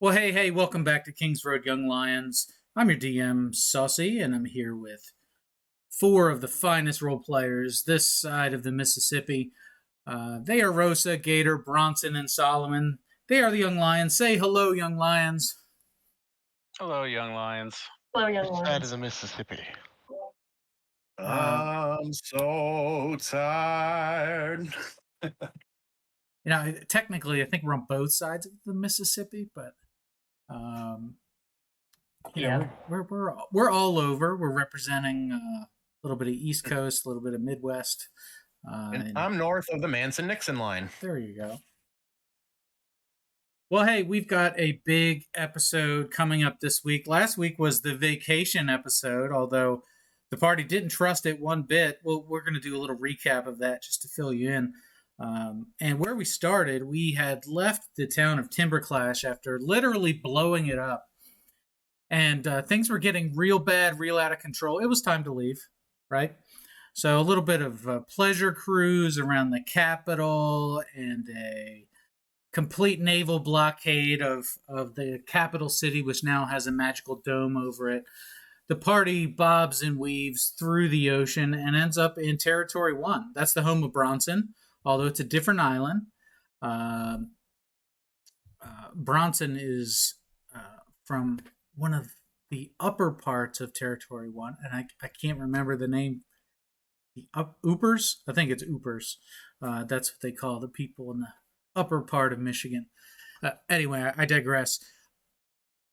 Well, hey, welcome back to Kings Road Young Lions. I'm your DM, Saucey, and I'm here with four of the finest role players this side of the Mississippi. They are Rosa, Gator, Bronson, and Solomon. They are the Young Lions. Say hello, Young Lions. Hello, young lions. Hello, young Which side lions. of the Mississippi? I'm so tired. Technically, I think we're on both sides of the Mississippi, but we're all over. We're representing a little bit of East Coast, a little bit of Midwest. And I'm north of the Manson-Nixon line. There you go. Well, hey, we've got a big episode coming up this week. Last week was the vacation episode, although the party didn't trust it one bit. Well, we're going to do a little recap of that just to fill you in. And where we started, we had left the town of Timberclash after literally blowing it up. And things were getting real bad, real out of control. It was time to leave, right? So a little bit of a pleasure cruise around the capital and a complete naval blockade of the capital city, which now has a magical dome over it. The party bobs and weaves through the ocean and ends up in Territory 1. That's the home of Bronson, although it's a different island. Bronson is from one of the upper parts of Territory 1, and I can't remember the name. The Oopers? I think it's Oopers. That's what they call the people in the upper part of Michigan. Anyway, I digress.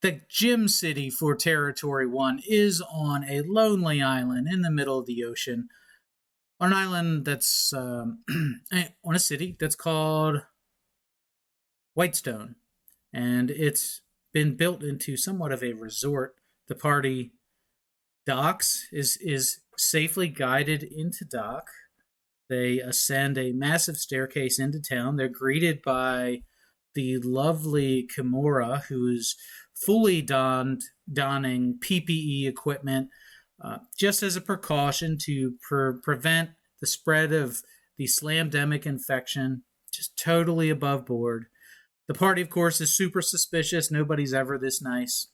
The gym city for Territory 1 is on a lonely island in the middle of the ocean. On an island that's on a city that's called Whitestone. And it's been built into somewhat of a resort. The party docks, is safely guided into dock. They ascend a massive staircase into town. They're greeted by the lovely Kimura, who is fully donning PPE equipment, just as a precaution to prevent the spread of the slamdemic infection, just totally above board. The party, of course, is super suspicious. Nobody's ever this nice.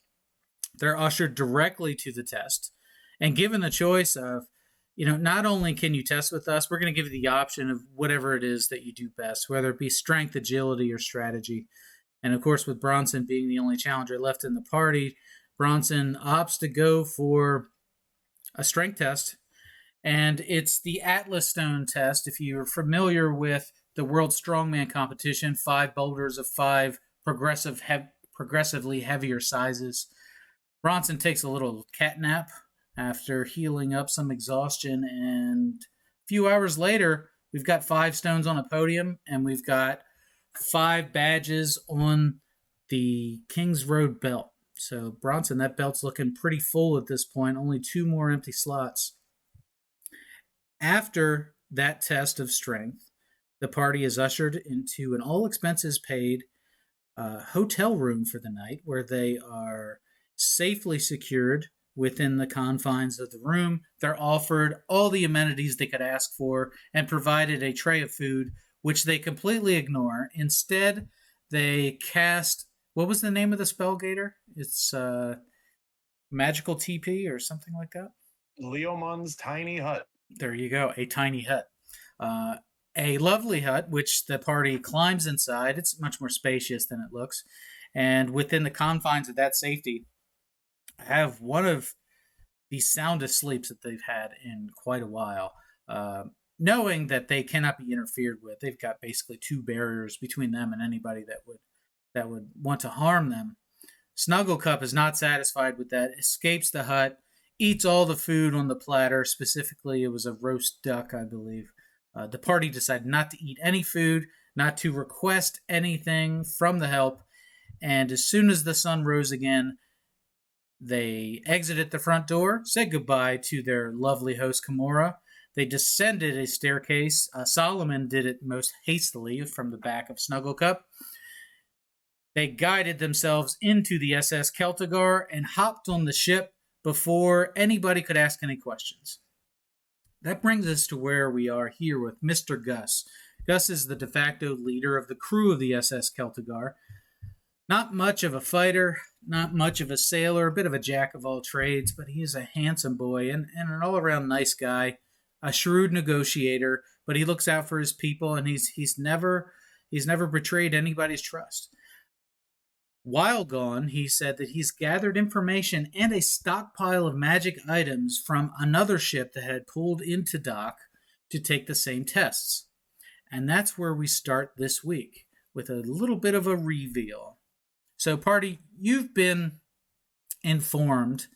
They're ushered directly to the test. And given the choice of, not only can you test with us, we're going to give you the option of whatever it is that you do best, whether it be strength, agility, or strategy. And of course, with Bronson being the only challenger left in the party, Bronson opts to go for a strength test. And it's the Atlas Stone test. If you're familiar with the World Strongman competition, 5 boulders of 5 progressively heavier sizes. Bronson takes a little cat nap after healing up some exhaustion, and a few hours later, we've got 5 stones on a podium, and we've got 5 badges on the Kings Road belt. So Bronson, that belt's looking pretty full at this point, only 2 more empty slots. After that test of strength, the party is ushered into an all-expenses-paid hotel room for the night, where they are safely secured within the confines of the room. They're offered all the amenities they could ask for and provided a tray of food, which they completely ignore. Instead, they cast, what was the name of the spell, Gator? It's Magical TP or something like that? Leomon's Tiny Hut. There you go, a tiny hut. A lovely hut, which the party climbs inside. It's much more spacious than it looks. And within the confines of that safety, have one of the soundest sleeps that they've had in quite a while, knowing that they cannot be interfered with. They've got basically 2 barriers between them and anybody that would want to harm them. Snugglecup is not satisfied with that, escapes the hut, eats all the food on the platter. Specifically, it was a roast duck, I believe. The party decided not to eat any food, not to request anything from the help, and as soon as the sun rose again, they exited the front door, said goodbye to their lovely host, Kimura. They descended a staircase. Solomon did it most hastily from the back of Snugglecup. They guided themselves into the SS Celtigar and hopped on the ship before anybody could ask any questions. That brings us to where we are here with Mr. Gus. Gus is the de facto leader of the crew of the SS Celtigar. Not much of a fighter, not much of a sailor, a bit of a jack of all trades, but he is a handsome boy and an all-around nice guy, a shrewd negotiator, but he looks out for his people, and he's never betrayed anybody's trust. While gone, he said that he's gathered information and a stockpile of magic items from another ship that had pulled into dock to take the same tests. And that's where we start this week, with a little bit of a reveal. So, party, you've been informed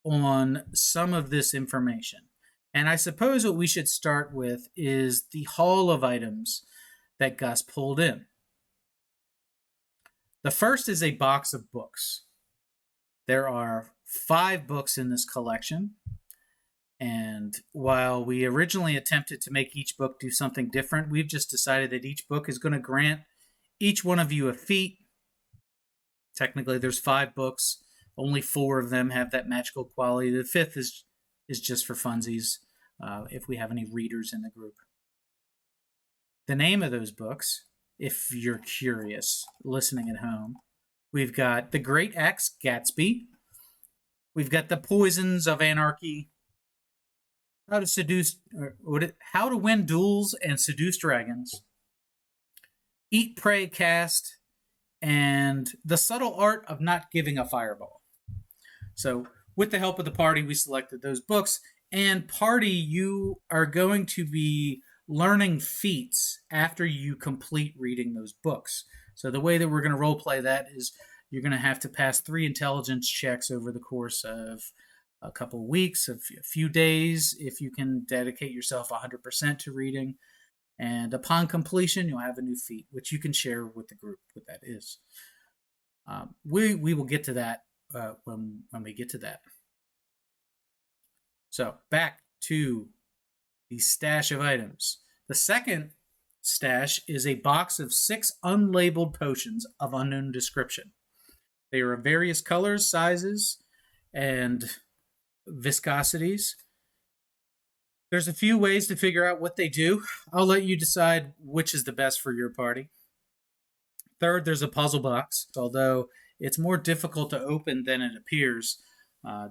on some of this information. And I suppose what we should start with is the haul of items that Gus pulled in. The first is a box of books. There are 5 books in this collection. And while we originally attempted to make each book do something different, we've just decided that each book is going to grant each one of you a feat. Technically, there's 5 books. Only 4 of them have that magical quality. The 5th is just for funsies, if we have any readers in the group. The name of those books, if you're curious, listening at home, we've got The Great Axe Gatsby. We've got The Poisons of Anarchy. How to Win Duels and Seduce Dragons. Eat, Pray, Cast, and The Subtle Art of Not Giving a Fireball. So, with the help of the party, we selected those books. And party, you are going to be learning feats after you complete reading those books. So the way that we're going to role play that is you're going to have to pass 3 intelligence checks over the course of a couple of weeks, a few days, if you can dedicate yourself 100% to reading. And upon completion, you'll have a new feat, which you can share with the group what that is. We will get to that when we get to that. So back to the stash of items. The second stash is a box of 6 unlabeled potions of unknown description. They are of various colors, sizes, and viscosities. There's a few ways to figure out what they do. I'll let you decide which is the best for your party. Third, there's a puzzle box. Although it's more difficult to open than it appears,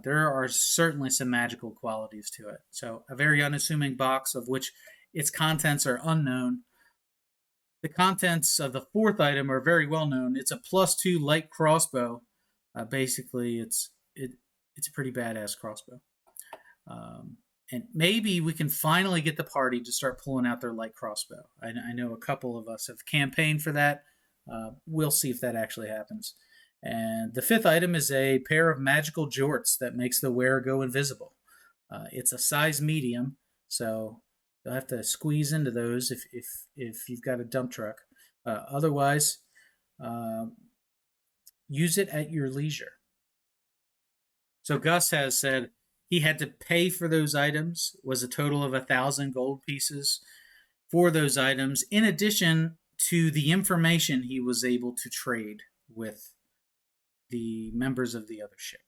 there are certainly some magical qualities to it. So a very unassuming box of which its contents are unknown. The contents of the 4th item are very well known. It's a +2 light crossbow. Basically, it's a pretty badass crossbow. And maybe we can finally get the party to start pulling out their light crossbow. I know a couple of us have campaigned for that. We'll see if that actually happens. And the 5th item is a pair of magical jorts that makes the wearer go invisible. It's a size medium, so you'll have to squeeze into those if you've got a dump truck. Otherwise, use it at your leisure. So Gus has said he had to pay for those items, was a total of 1,000 gold pieces for those items, in addition to the information he was able to trade with the members of the other ship.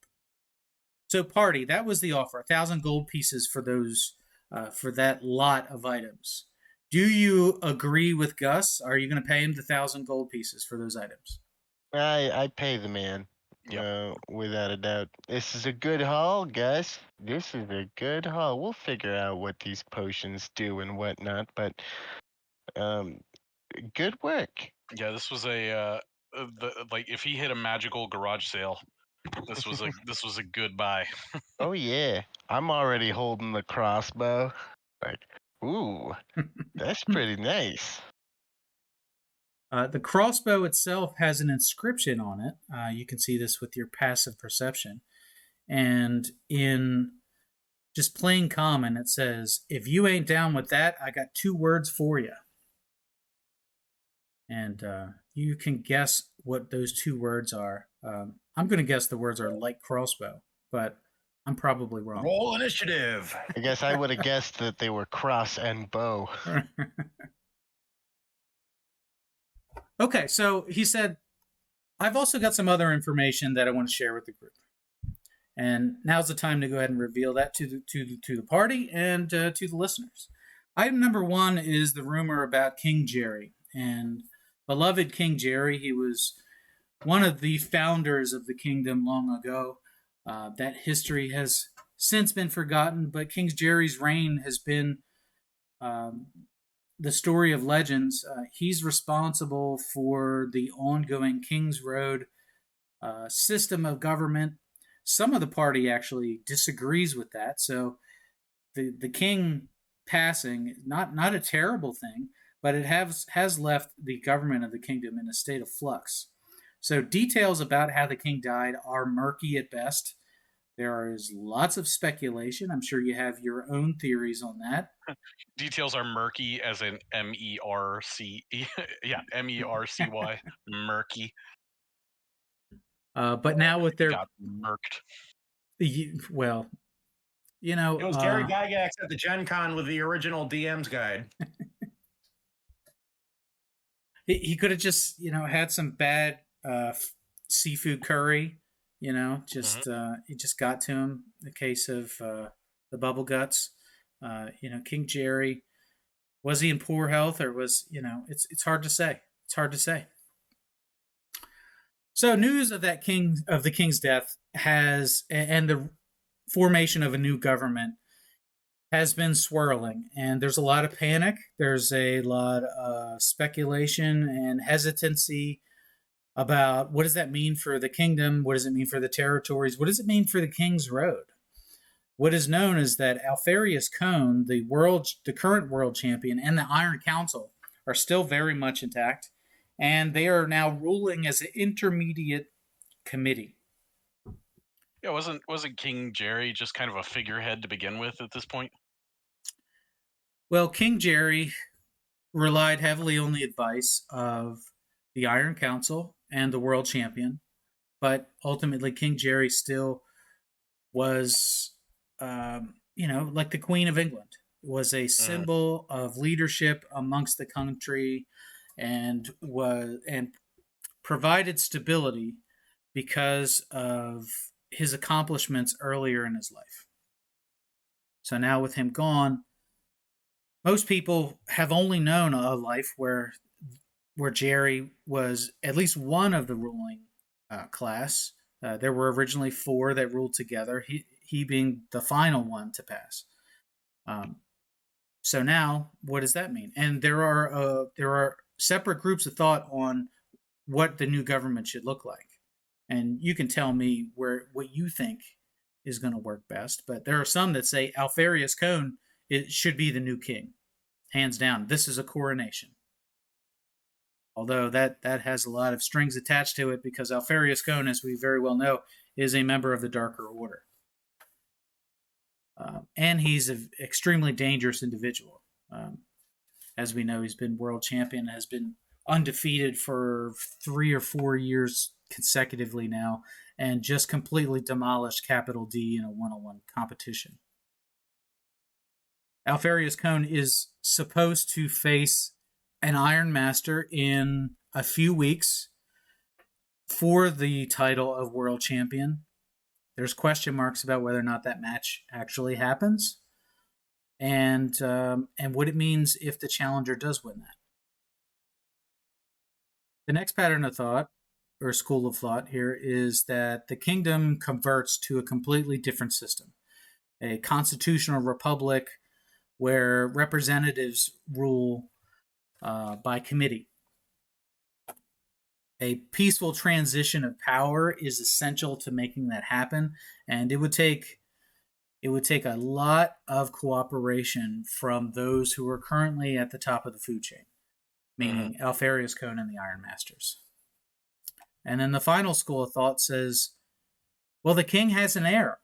So party, that was the offer, 1,000 gold pieces for those, for that lot of items. Do you agree with Gus? Are you going to pay him the 1,000 gold pieces for those items? I pay the man. Yep. Without a doubt. This is a good haul, Gus. This is a good haul. We'll figure out what these potions do and whatnot, but good work. Yeah, this was like if he hit a magical garage sale, this was a good buy. Oh yeah, I'm already holding the crossbow. Like, ooh, that's pretty nice. The crossbow itself has an inscription on it. You can see this with your passive perception. And in just plain common, it says, "If you ain't down with that, I got 2 words for you." And you can guess what those 2 words are. I'm going to guess the words are light crossbow, but I'm probably wrong. Roll initiative. I guess I would have guessed that they were cross and bow. Okay, so he said, I've also got some other information that I want to share with the group. And now's the time to go ahead and reveal that to the party and to the listeners. Item number 1 is the rumor about King Jerry. And beloved King Jerry, he was one of the founders of the kingdom long ago. That history has since been forgotten, but King Jerry's reign has been the story of legends. He's responsible for the ongoing King's Road system of government. Some of the party actually disagrees with that, so the king passing, not a terrible thing, but it has left the government of the kingdom in a state of flux. So details about how the king died are murky at best. There is lots of speculation. I'm sure you have your own theories on that. Details are murky, as in MERC. Yeah, MERCY. Murky. But now with their got murked. Well, you know, It was Gary Gygax at the Gen Con with the original DM's guide. He could have just, had some bad seafood curry. It just got to him. The case of the bubble guts. King Jerry, was he in poor health, or was it's hard to say. It's hard to say. So news of the king's death and the formation of a new government has been swirling, and there's a lot of panic. There's a lot of speculation and hesitancy about what does that mean for the kingdom? What does it mean for the territories? What does it mean for the King's Road? What is known is that Alfarius Cone, the current world champion, and the Iron Council are still very much intact, and they are now ruling as an intermediate committee. Yeah, wasn't King Jerry just kind of a figurehead to begin with at this point? Well, King Jerry relied heavily on the advice of the Iron Council and the world champion, but ultimately King Jerry still was, like the Queen of England. It was a symbol of leadership amongst the country, and provided stability because of his accomplishments earlier in his life. So now with him gone, most people have only known a life where Jerry was at least one of the ruling class. There were originally 4 that ruled together, he being the final one to pass. So now, what does that mean? And there are separate groups of thought on what the new government should look like. And you can tell me what you think is going to work best. But there are some that say Alfarius Cone should be the new king. Hands down. This is a coronation. Although that has a lot of strings attached to it, because Alfarius Cone, as we very well know, is a member of the Darker Order. And he's an extremely dangerous individual. As we know, he's been world champion, has been undefeated for 3 or 4 years consecutively now, and just completely demolished Capital D in a one-on-one competition. Alfarius Cone is supposed to face an Iron Master in a few weeks for the title of world champion. There's question marks about whether or not that match actually happens, and what it means if the challenger does win that. The next pattern of thought, or school of thought here, is that the kingdom converts to a completely different system, a constitutional republic where representatives rule by committee. A peaceful transition of power is essential to making that happen, and it would take a lot of cooperation from those who are currently at the top of the food chain, meaning Alfarius Cone and the Iron Masters. And then the final school of thought says, well, the king has an heir.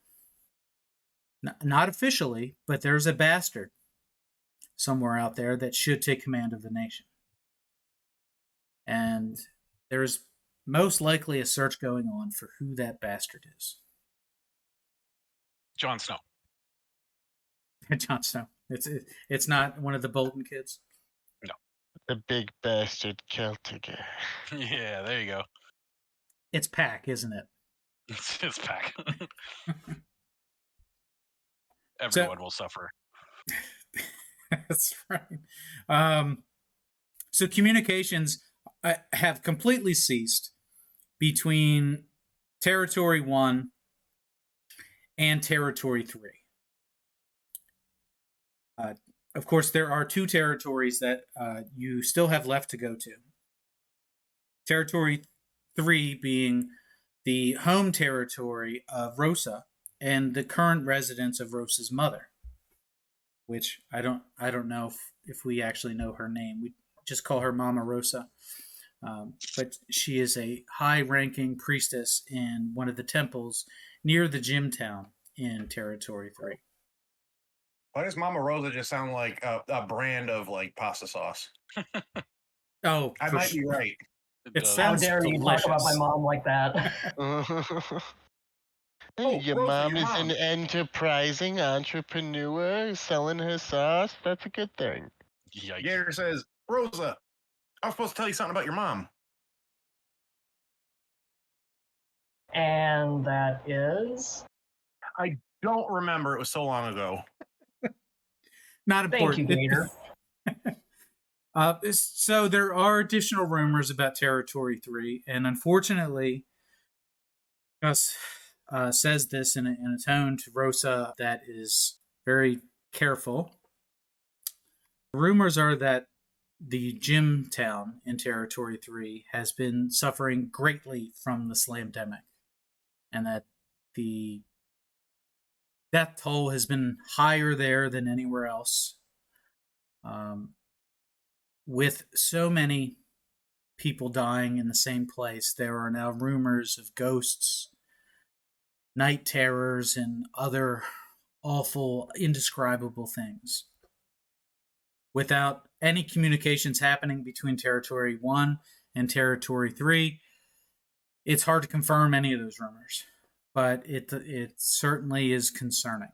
Not officially, but there's a bastard somewhere out there that should take command of the nation. And there's most likely a search going on for who that bastard is. Jon Snow. Jon Snow. It's not one of the Bolton kids. No. The big bastard Celtic. Yeah, there you go. It's Pack, isn't it? It's Pack. Everyone will suffer. That's right. So communications have completely ceased between Territory 1 and Territory 3. Of course, there are 2 territories that you still have left to go to. Territory 3 being the home territory of Rosa and the current residence of Rosa's mother, which I don't know if we actually know her name. We just call her Mama Rosa. But she is a high-ranking priestess in one of the temples near the gym town in Territory 3. Why does Mama Rosa just sound like a brand of like pasta sauce? Oh, I might be right. It does. How sounds dare you talk about my delicious. mom like that? Hey, Oh, your Rosa, mom your is an mom. enterprising entrepreneur selling her sauce. That's a good thing. Yikes. Gator says, Rosa, I was supposed to tell you something about your mom. And that is... I don't remember. It was so long ago. Not Thank you, important. Gator. So there are additional rumors about Territory 3, and unfortunately, Gus says this in a tone to Rosa that is very careful. Rumors are that the gym town in Territory 3 has been suffering greatly from the slamdemic, and that the death toll has been higher there than anywhere else. With so many people dying in the same place, there are now rumors of ghosts, night terrors, and other awful, indescribable things. Without any communications happening between Territory 1 and Territory 3, it's hard to confirm any of those rumors, but it certainly is concerning.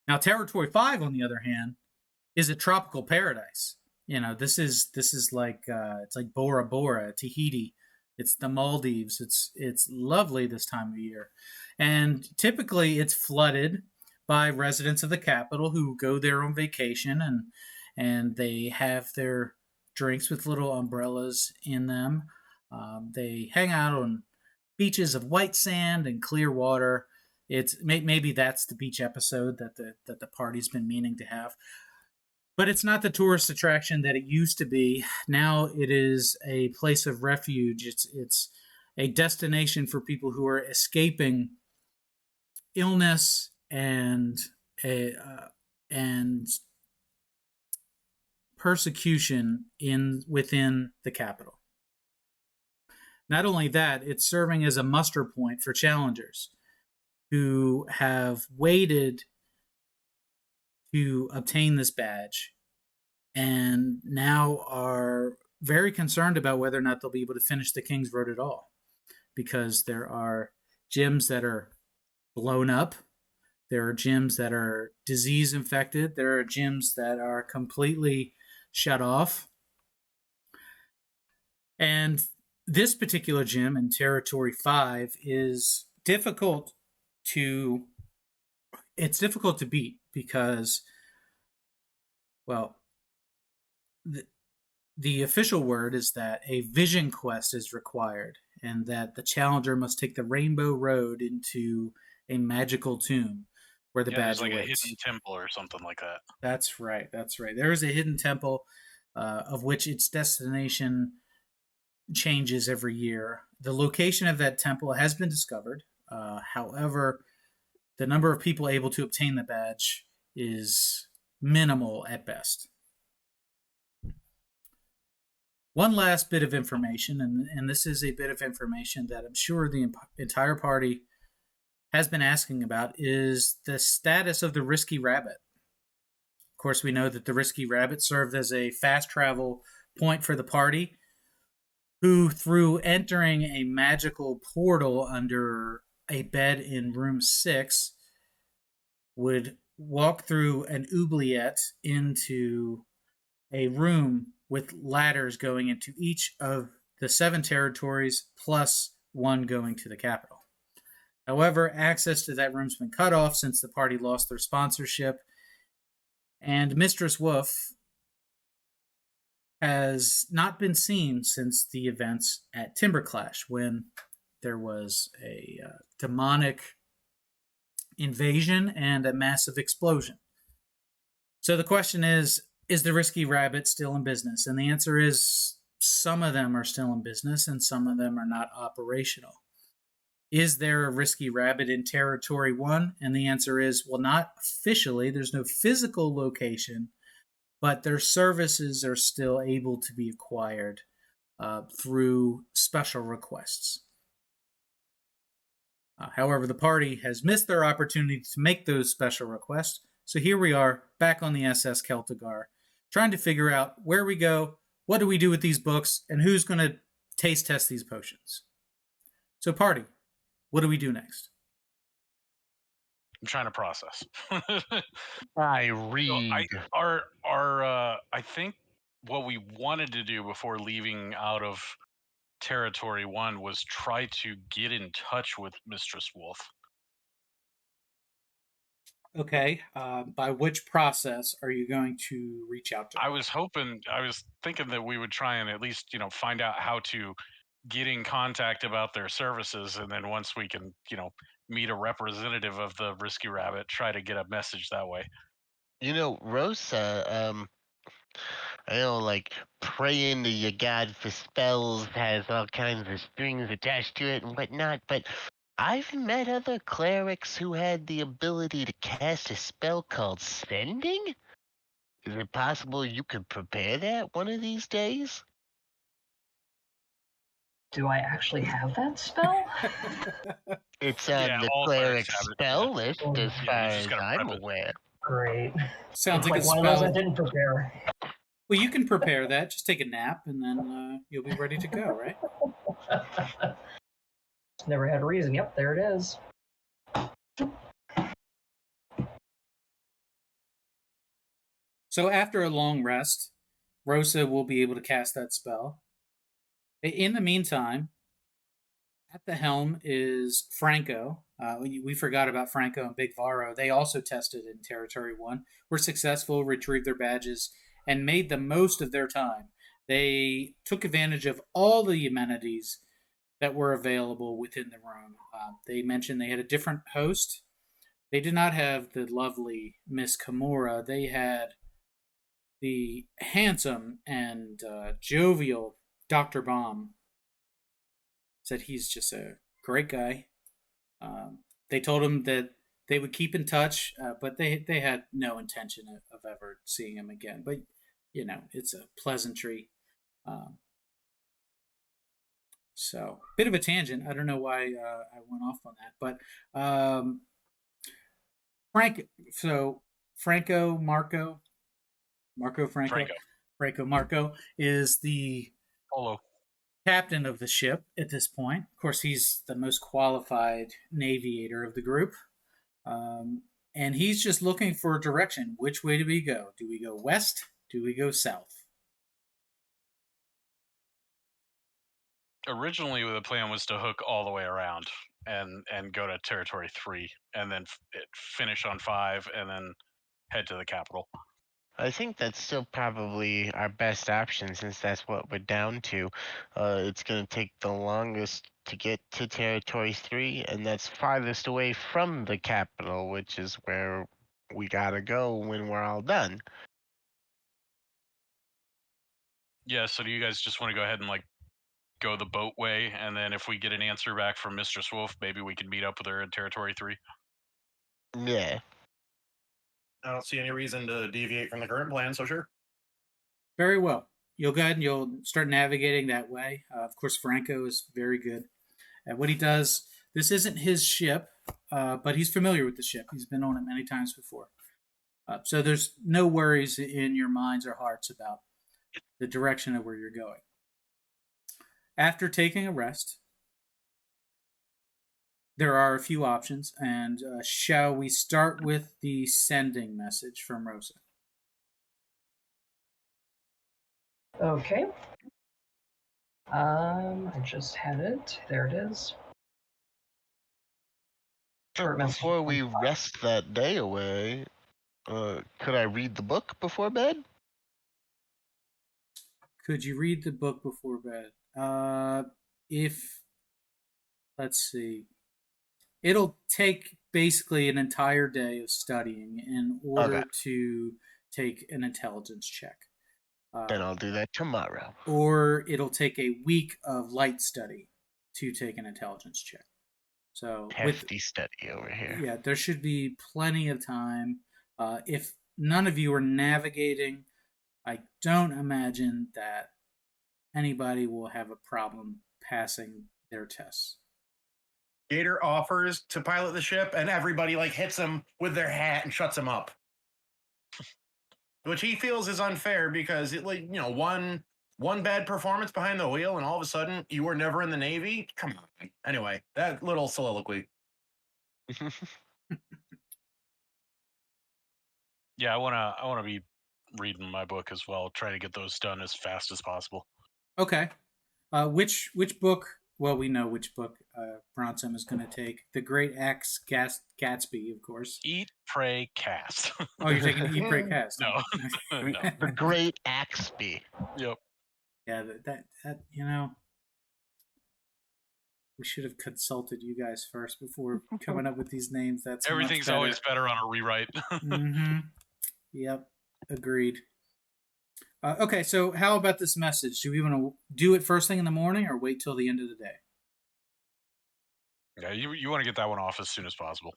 Now, Territory 5, on the other hand, is a tropical paradise. You know, this is like it's like Bora Bora, Tahiti. It's the Maldives. It's lovely this time of year, and typically it's flooded by residents of the capital who go there on vacation, and they have their drinks with little umbrellas in them. They hang out on beaches of white sand and clear water. It's maybe that's the beach episode that the party's been meaning to have. But it's not the tourist attraction that it used to be. Now it is a place of refuge. It's a destination for people who are escaping illness and persecution within the capital. Not only that, it's serving as a muster point for challengers who have waited to obtain this badge and now are very concerned about whether or not they'll be able to finish the King's Road at all, because there are gyms that are blown up, there are gyms that are disease infected, there are gyms that are completely shut off. And this particular gym in Territory 5 is difficult to beat because, well, the official word is that a vision quest is required and that the challenger must take the Rainbow Road into a magical tomb where the badge there's like awaits. a hidden temple or something like that. That's right. There is a hidden temple of which its destination changes every year. The location of that temple has been discovered. However, the number of people able to obtain the badge is minimal at best. One last bit of information, and this is a bit of information that I'm sure the entire party has been asking about, is the status of the Risky Rabbit. Of course, we know that the Risky Rabbit served as a fast travel point for the party, who, through entering a magical portal under a bed in room 6, would walk through an oubliette into a room with ladders going into each of the 7 territories, plus one going to the capital. However, access to that room's been cut off since the party lost their sponsorship, and Mistress Wolf has not been seen since the events at Timberclash, when there was a demonic invasion and a massive explosion. So the question is the Risky Rabbit still in business? And the answer is some of them are still in business and some of them are not operational. Is there a Risky Rabbit in Territory 1? And the answer is, well, not officially. There's no physical location, but their services are still able to be acquired through special requests. However, the party has missed their opportunity to make those special requests. So here we are, back on the SS Celtigar, trying to figure out where we go, what do we do with these books, and who's going to taste test these potions. So party, what do we do next? I'm trying to process. I read. I think what we wanted to do before leaving out of Territory 1 was try to get in touch with Mistress Wolf. Okay, by which process are you going to reach out to her? I was thinking that we would try and at least, find out how to get in contact about their services, and then once we can, meet a representative of the Risky Rabbit, try to get a message that way. Rosa, I know, like, praying to your god for spells has all kinds of strings attached to it and whatnot, but I've met other clerics who had the ability to cast a spell called Sending. Is it possible you could prepare that one of these days? Do I actually have that spell? It's on Yeah, the all cleric clerics have it, spell list, Oh. as Yeah, far you just as gotta I'm prep it. aware. Great. Sounds It's like a one of those I spell. didn't prepare. Well, you can prepare that. Just take a nap, and then you'll be ready to go, right? Never had a reason. Yep, there it is. So after a long rest, Rosa will be able to cast that spell. In the meantime, at the helm is Franco. We forgot about Franco and Big Varo. They also tested in Territory 1, were successful, retrieved their badges, and made the most of their time. They took advantage of all the amenities that were available within the room. They mentioned they had a different host. They did not have the lovely Miss Kimura. They had the handsome and jovial Dr. Baum. Said he's just a great guy. They told him that they would keep in touch, but they had no intention of ever seeing him again. But, it's a pleasantry. So, bit of a tangent. I don't know why I went off on that. But Franco Marco is the Polo. captain of the ship at this point. Of course, he's the most qualified navigator of the group. And he's just looking for a direction. Which way do we go? Do we go west? Do we go south? Originally, the plan was to hook all the way around and go to Territory 3, and then finish on 5, and then head to the capital. I think that's still probably our best option, since that's what we're down to. It's going to take the longest to get to Territory 3, and that's farthest away from the capital, which is where we gotta go when we're all done. Yeah, so do you guys just want to go ahead and go the boat way, and then if we get an answer back from Mistress Wolf, maybe we can meet up with her in Territory 3? Yeah. I don't see any reason to deviate from the current plan, so sure. Very well. You'll go ahead and you'll start navigating that way. Of course, Franco is very good at what he does. This isn't his ship, but he's familiar with the ship. He's been on it many times before. So there's no worries in your minds or hearts about the direction of where you're going. After taking a rest, there are a few options, and shall we start with the sending message from Rosa? Okay. I just had it. There it is. Short message. Before we rest that day away, could I read the book before bed? Could you read the book before bed? Let's see. It'll take basically an entire day of studying in order to take an intelligence check. Then I'll do that tomorrow. Or it'll take a week of light study to take an intelligence check. So Hefty study over here. Yeah, there should be plenty of time. If none of you are navigating, I don't imagine that anybody will have a problem passing their tests. Gator offers to pilot the ship, and everybody like hits him with their hat and shuts him up, which he feels is unfair because it, like, you know, one bad performance behind the wheel, and all of a sudden you were never in the Navy. Come on. Anyway, that little soliloquy. Yeah, I wanna be reading my book as well. Try to get those done as fast as possible. Okay. Which book? Well, we know which book Bronson is going to take. The Great Axe Gatsby, of course. Eat, Pray, Cast. Oh, you're taking Eat, Pray, Cast. No. No. The Great Axby. Yep. Yeah, that you know, we should have consulted you guys first before coming up with these names. That's Everything's always better on a rewrite. Mm-hmm. Yep. Agreed. Okay, so how about this message? Do we want to do it first thing in the morning or wait till the end of the day? Yeah, you want to get that one off as soon as possible.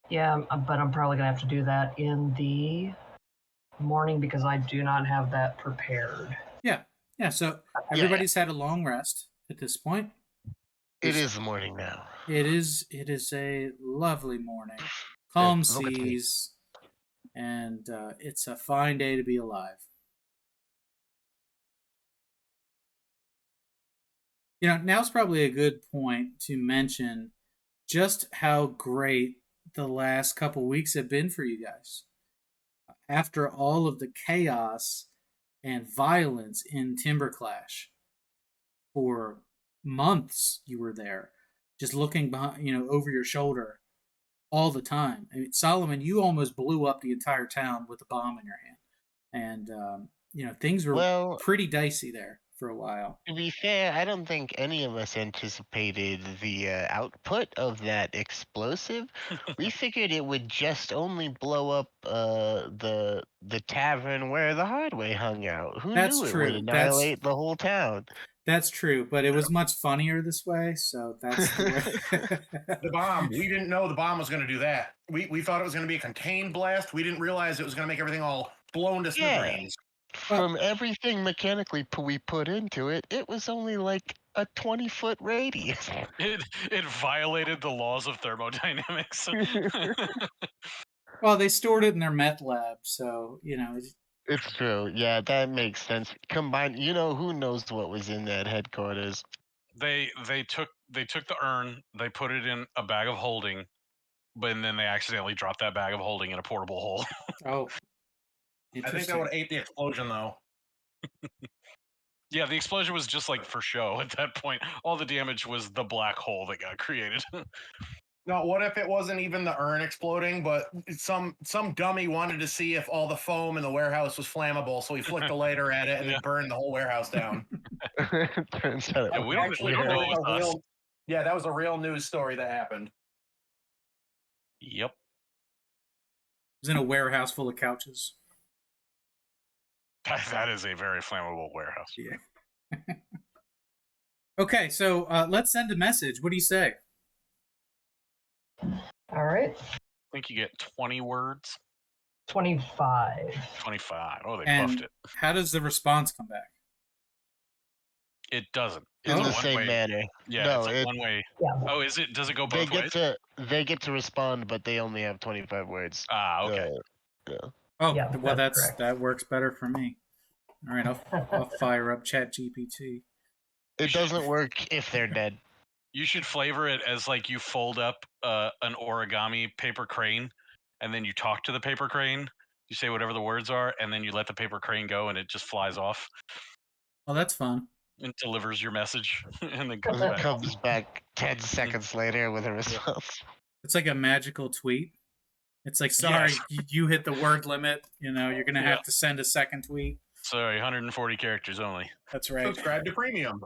Yeah, but I'm probably going to have to do that in the morning because I do not have that prepared. Yeah, so everybody's had a long rest at this point. It is the morning now. It is a lovely morning. Calm Look at me. seas, and it's a fine day to be alive. You know, now's probably a good point to mention just how great the last couple weeks have been for you guys. After all of the chaos and violence in Timberclash, for months you were there, just looking behind, over your shoulder all the time. I mean, Solomon, you almost blew up the entire town with a bomb in your hand, and things were pretty dicey there for a while. To be fair, I don't think any of us anticipated the output of that explosive. We figured it would just only blow up the tavern where the Hardway hung out. Who That's knew true. it would annihilate the whole town? That's true, but it was much funnier this way, so that's the way. The bomb. We didn't know the bomb was going to do that. We thought it was going to be a contained blast. We didn't realize it was going to make everything all blown to smithereens. From everything mechanically we put into it, it was only like a 20-foot radius. It violated the laws of thermodynamics. Well, they stored it in their meth lab, so It's true. Yeah, that makes sense. Combined, who knows what was in that headquarters? They took the urn, they put it in a bag of holding, but then they accidentally dropped that bag of holding in a portable hole. Oh. I think that would have ate the explosion, though. Yeah, the explosion was just like for show at that point. All the damage was the black hole that got created. No, what if it wasn't even the urn exploding, but some dummy wanted to see if all the foam in the warehouse was flammable, so he flicked a lighter at it and it burned the whole warehouse down. Turns out Yeah, we don't know it was us. Yeah, that was a real news story that happened. Yep. It was in a warehouse full of couches. That is a very flammable warehouse. Yeah. Okay, so let's send a message. What do you say? All right. I think you get 20 words. 25. 25. Oh, they And buffed it. how does the response come back? It doesn't. in It's the a same one-way. manner. Yeah, No, it's a one-way. Yeah. Oh, is it? Does it go They both get ways? they get to respond, but they only have 25 words. Ah, okay. Oh, Yeah, well, that's correct. that works better for me. All right, I'll fire up ChatGPT. It doesn't work if they're dead. You should flavor it as like you fold up an origami paper crane, and then you talk to the paper crane. You say whatever the words are, and then you let the paper crane go, and it just flies off Oh, that's fun. and delivers your message, and then comes It back. comes back 10 seconds later with a response. It's like a magical tweet. It's like, sorry, Yes. you hit the word limit. You know, you're gonna Yeah. have to send a second tweet. Sorry, 140 characters only. That's right. Subscribe to premium.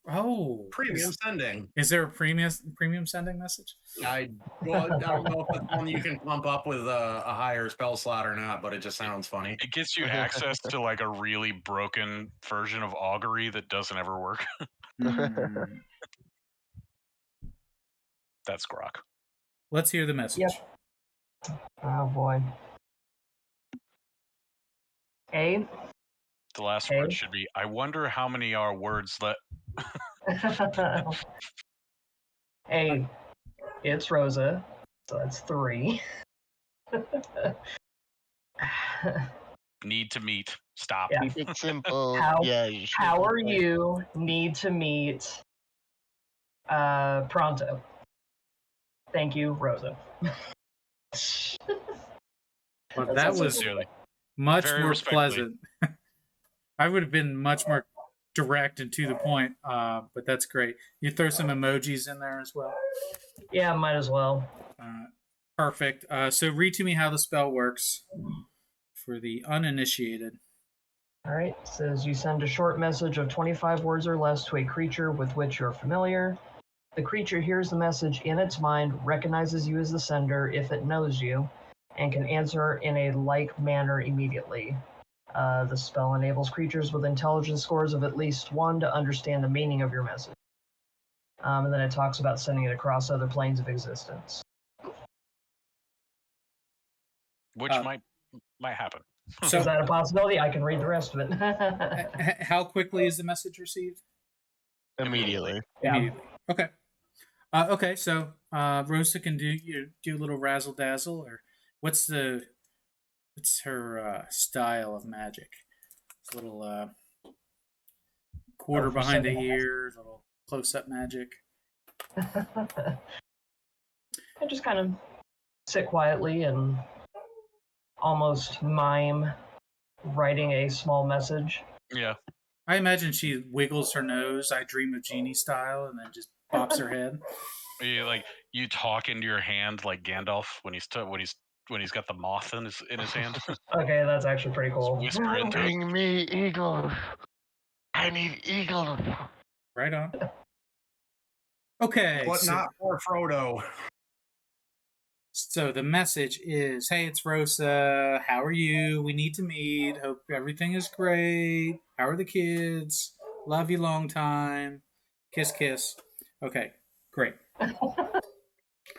Oh, Premium sending. Is there a premium sending message? I don't know if it's one you can pump up with a higher spell slot or not, but it just sounds funny. It gets you access to like a really broken version of augury that doesn't ever work. Hmm. That's grok. Let's hear the message. Yep. Oh boy. A. The last Okay. word should be, I wonder how many are words that... A. It's Rosa. So that's 3. Need to meet. Stop. Yeah. Keep it simple. How- yeah. You should How be are fine. you? Need to meet pronto. Thank you, Rosa. Well, That's that also was Sincerely. much Very more respectfully. pleasant. I would have been much more direct and to the point, but that's great. You throw some emojis in there as well. Yeah, might as well. Perfect. So read to me how the spell works for the uninitiated. All right. It says you send a short message of 25 words or less to a creature with which you're familiar. The creature hears the message in its mind, recognizes you as the sender if it knows you, and can answer in a like manner immediately. The spell enables creatures with intelligence scores of at least 1 to understand the meaning of your message. And then it talks about sending it across other planes of existence. Which might happen. So Is that a possibility? I can read the rest of it. how quickly is the message received? Immediately. Yeah. Immediately. Okay. Okay. So Rosa can do a little razzle dazzle, or what's her style of magic? It's a little quarter for behind the second half. ears, a little close up magic. I just kind of sit quietly and almost mime writing a small message. Yeah. I imagine she wiggles her nose, I Dream of Jeannie style, and then just pops her head. You talk into your hand like Gandalf when he's got the moth in his hand. Okay, that's actually pretty cool. Just whisper into it. Bring me eagles. I need eagles. Right on. Okay. But not for Frodo. So the message is, hey, it's Rosa. How are you? We need to meet. Hope everything is great. How are the kids? Love you long time. Kiss, kiss. Okay, great.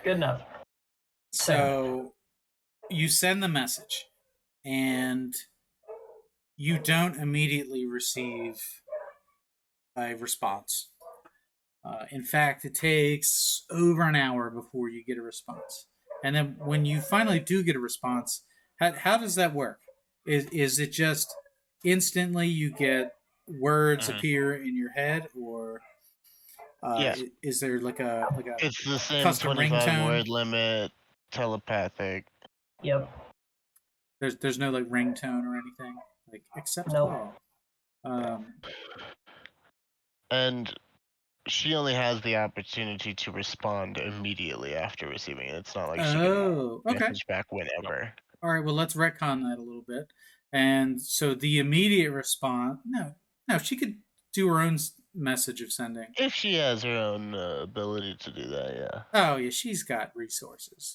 Good enough. So you send the message, and you don't immediately receive a response. In fact, it takes over an hour before you get a response. And then when you finally do get a response, how does that work? Is it just instantly you get words appear in your head, or Yeah. is there like a It's the same custom 25 ringtone? word limit, telepathic. Yep. There's no like ringtone or anything like except Nope. And she only has the opportunity to respond immediately after receiving it. It's not like she can okay. message back whenever. All right, well, let's retcon that a little bit. And so the immediate response, no, she could do her own message of sending. If she has her own ability to do that, yeah. Oh, yeah, she's got resources,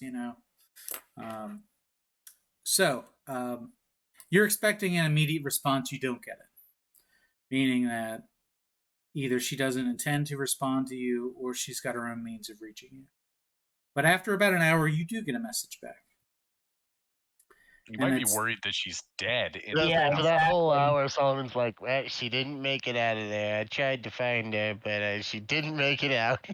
So you're expecting an immediate response, you don't get it. Meaning that either she doesn't intend to respond to you or she's got her own means of reaching you. But after about an hour, you do get a message back. You might be worried that she's dead. Yeah, For that whole exactly. hour, Solomon's like, well, she didn't make it out of there. I tried to find her, but she didn't make it out.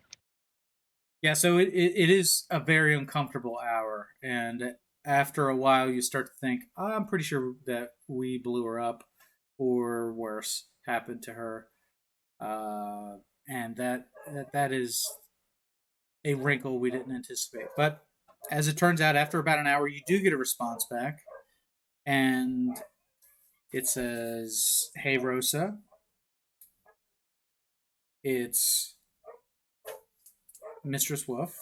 Yeah, so it is a very uncomfortable hour. And after a while, you start to think, I'm pretty sure that we blew her up or worse happened to her. And that is a wrinkle we didn't anticipate. But as it turns out, after about an hour, you do get a response back. And it says, hey, Rosa. It's Mistress Wolf.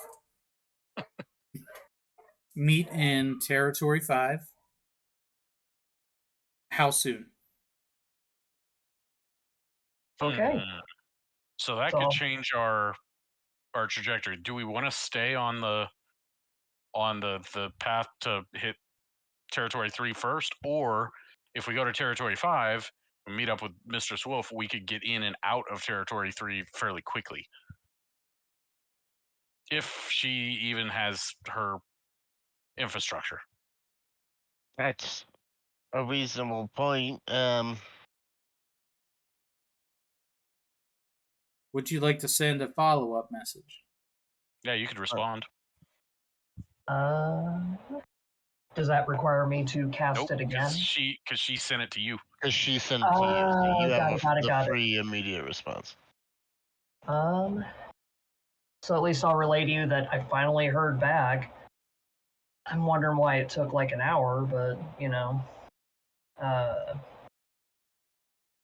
meet in Territory 5. How soon? Okay. So that So- could change our trajectory. Do we want to stay on the path to hit Territory 3 first, or if we go to Territory 5 and meet up with Mistress Wolf, we could get in and out of Territory 3 fairly quickly. If she even has her infrastructure. That's a reasonable point. Would you like to send a follow-up message? Yeah, you could respond. Does that require me to cast Nope, it again? because she sent it to you. Because she sent it to you, so you have got the it. free immediate response. So at least I'll relay to you that I finally heard back. I'm wondering why it took like an hour, but you know,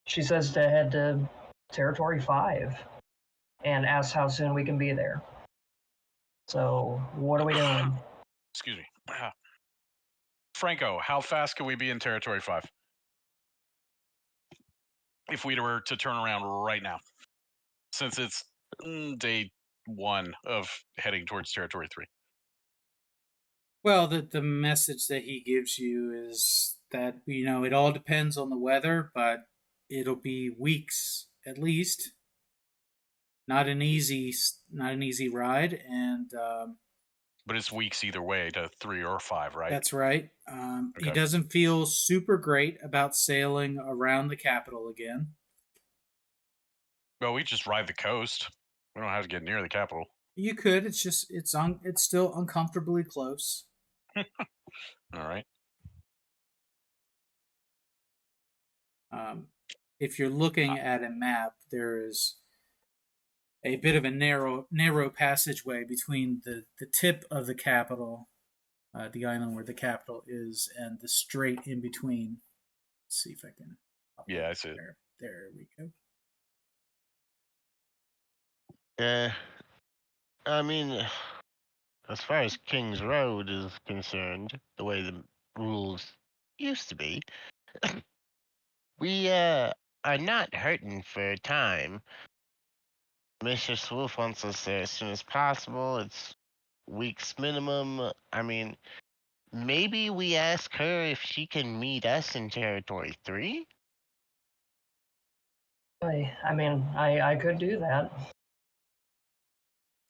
she says to head to Territory 5 and asks how soon we can be there. So what are we doing? Excuse me. Franco, how fast can we be in Territory 5? If we were to turn around right now, since it's day 1 of heading towards Territory 3. Well, the message that he gives you is that, you know, it all depends on the weather, but it'll be weeks at least. Not an easy ride, and But it's weeks either way to 3 or 5, right? that's right. He Okay. doesn't feel super great about sailing around the capital again. Well, we just ride the coast. We don't have to get near the capital. You could. It's just it's still uncomfortably close. All right. If you're looking at a map, there is a bit of a narrow passageway between the tip of the capital, the island where the capital is, and the strait in between. Let's see if I can. Yeah, I see it. There we go. Yeah. I mean, as far as King's Road is concerned, the way the rules used to be, we are not hurting for time. Mr. Wolf wants us there as soon as possible. It's weeks minimum. I mean, maybe we ask her if she can meet us in Territory 3? I mean, I could do that.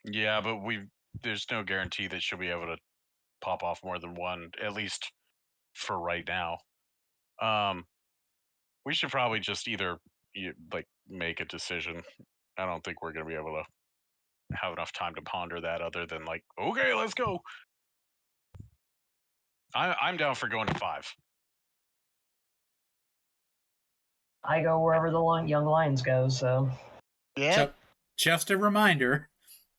Yeah, but there's no guarantee that she'll be able to pop off more than one, at least for right now. We should probably just either make a decision. I don't think we're going to be able to have enough time to ponder that other than like, okay, let's go. I'm down for going to 5. I go wherever the young lions go, so. Yeah. So, just a reminder,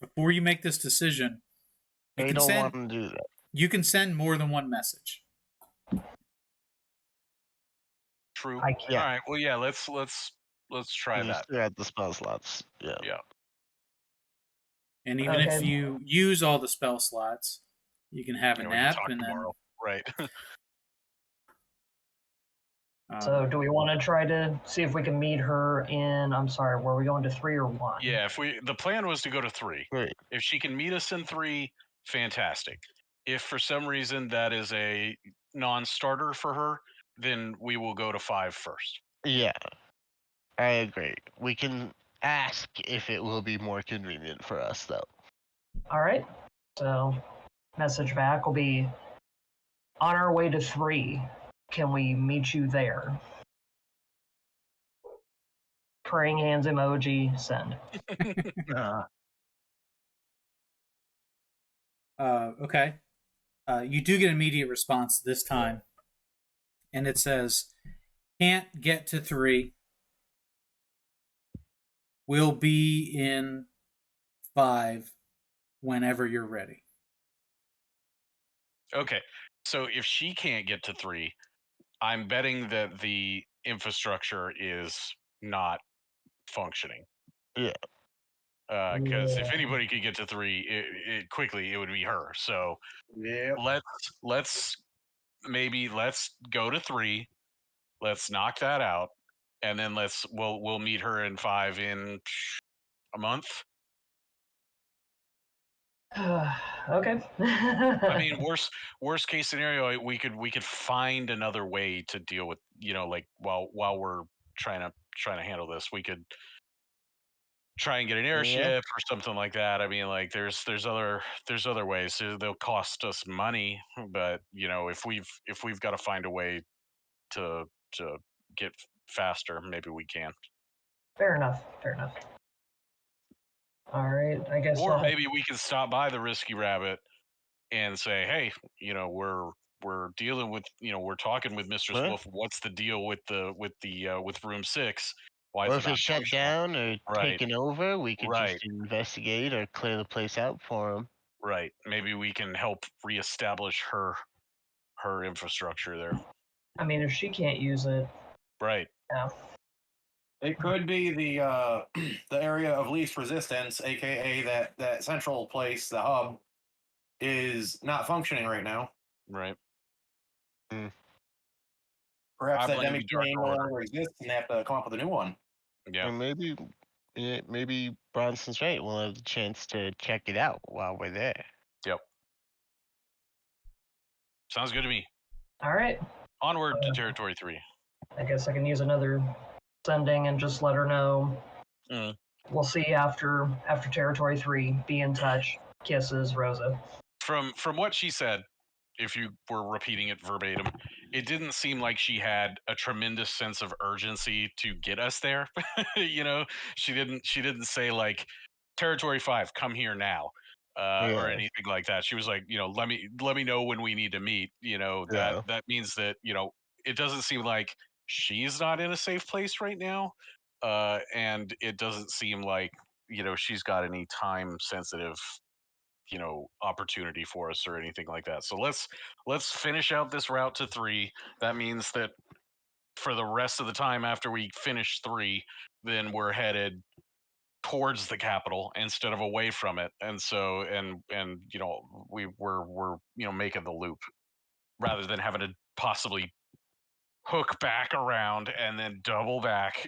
before you make this decision, They don't want to do that. You can send more than one message. True. I can't. All right. Well, yeah. Let's try that. Still have the spell slots. Yeah. Yeah. And even if you use all the spell slots, you can have a nap and tomorrow. Right. So do we want to try to see if we can meet her in, I'm sorry, were we going to 3 or 1? Yeah, the plan was to go to 3. Right. If she can meet us in 3, fantastic. If for some reason that is a non-starter for her, then we will go to 5 first. Yeah. I agree. We can ask if it will be more convenient for us, though. All right. So message back will be, on our way to 3. Can we meet you there? Praying hands emoji, send. Okay. You do get an immediate response this time. And it says, can't get to 3. We'll be in 5 whenever you're ready. Okay. So if she can't get to 3, I'm betting that the infrastructure is not functioning. Yeah. Because if Yeah. anybody could get to 3 it quickly, it would be her. So Yeah. let's go to 3. Let's knock that out, and then we'll meet her in 5 in a month. Okay. I mean, worst case scenario, we could find another way to deal with, like while we're trying to handle this, we could try and get an Yeah. airship or something like that. I mean, like there's other ways. They'll cost us money, but if we've got to find a way to get faster, maybe we can. Fair enough. All right, I guess. Or maybe we can stop by the Risky Rabbit and say, hey, we're dealing with, we're talking with Mistress Huh? Wolf. What's the deal with with room 6? Why Or is it if not it's shut functional? down or Right, taken over, we could right, just investigate or clear the place out for them. right. Maybe we can help reestablish her infrastructure there. I mean, if she can't use it, Right. yeah. It could be the the area of least resistance, aka that central place, the hub, is not functioning right now. Right. Perhaps I that blame you, Dark demi-plane no Order. longer exists and they have to come up with a new one. Yeah. Or maybe Bronson's right. We'll have the chance to check it out while we're there. Yep. Sounds good to me. All right. Onward to Territory 3. I guess I can use another sending and just let her know. Mm. We'll see after Territory 3. Be in touch. Kisses, Rosa. From what she said, if you were repeating it verbatim, it didn't seem like she had a tremendous sense of urgency to get us there. She didn't say like Territory 5, come here now. Or Yeah. anything like that. She was like, let me know when we need to meet. Yeah. That means that, it doesn't seem like she's not in a safe place right now. And it doesn't seem like, she's got any time sensitive, opportunity for us or anything like that. So let's finish out this route to 3. That means that for the rest of the time after we finish 3, then we're headed towards the capital instead of away from it. And so we're making the loop rather than having to possibly hook back around and then double back.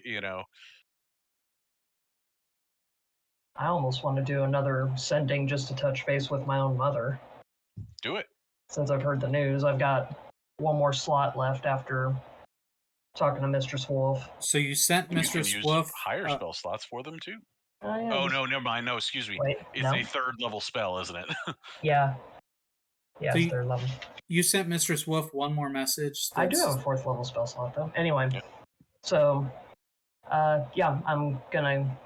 I almost want to do another sending just to touch base with my own mother. Do it. Since I've heard the news, I've got one more slot left after talking to Mistress Wolf. So you sent You Mistress can use Wolf. higher spell slots for them too. Yeah, Oh no, never mind. No, excuse me. Wait, It's no? a 3rd level spell, isn't it? Yeah. Yeah, So it's you- 3rd level. You sent Mistress Wolf one more message. I do that's- have a 4th level spell slot, though. Anyway, Yeah. so, yeah, I'm gonna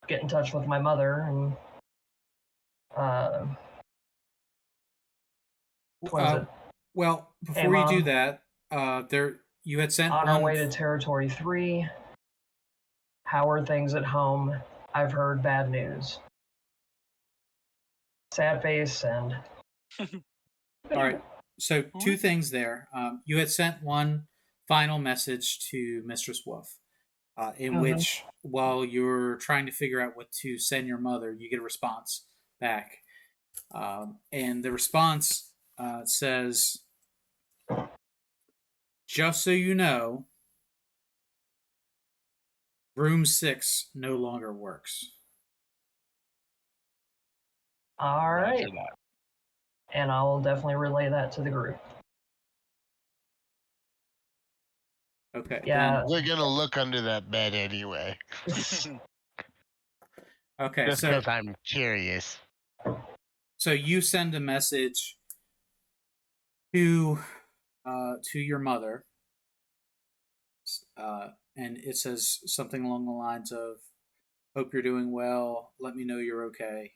get in touch with my mother and what is it? Well, before Hey, you do Mom. that, you had sent On one. our way to Territory 3. How are things at home? I've heard bad news. Sad face and. All right. So 2 things there. You had sent one final message to Mistress Wolf, in which, while you're trying to figure out what to send your mother, you get a response back. And the response says, just so you know, room 6 no longer works. All right. Roger that. And I'll definitely relay that to the group. Okay. Yeah. We're gonna look under that bed anyway. Okay. Just So because I'm curious. So you send a message to your mother, and it says something along the lines of, "Hope you're doing well. Let me know you're okay."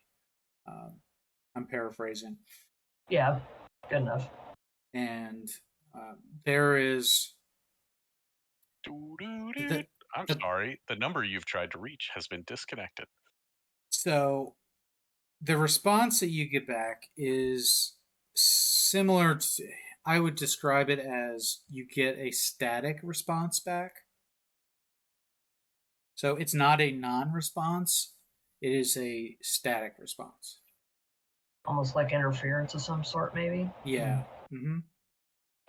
I'm paraphrasing. Yeah, good enough. And there is. I'm sorry. The number you've tried to reach has been disconnected. So the response that you get back is similar to, I would describe it as you get a static response back. So it's not a non-response. It is a static response. Almost like interference of some sort, maybe. Yeah. Mm-hmm.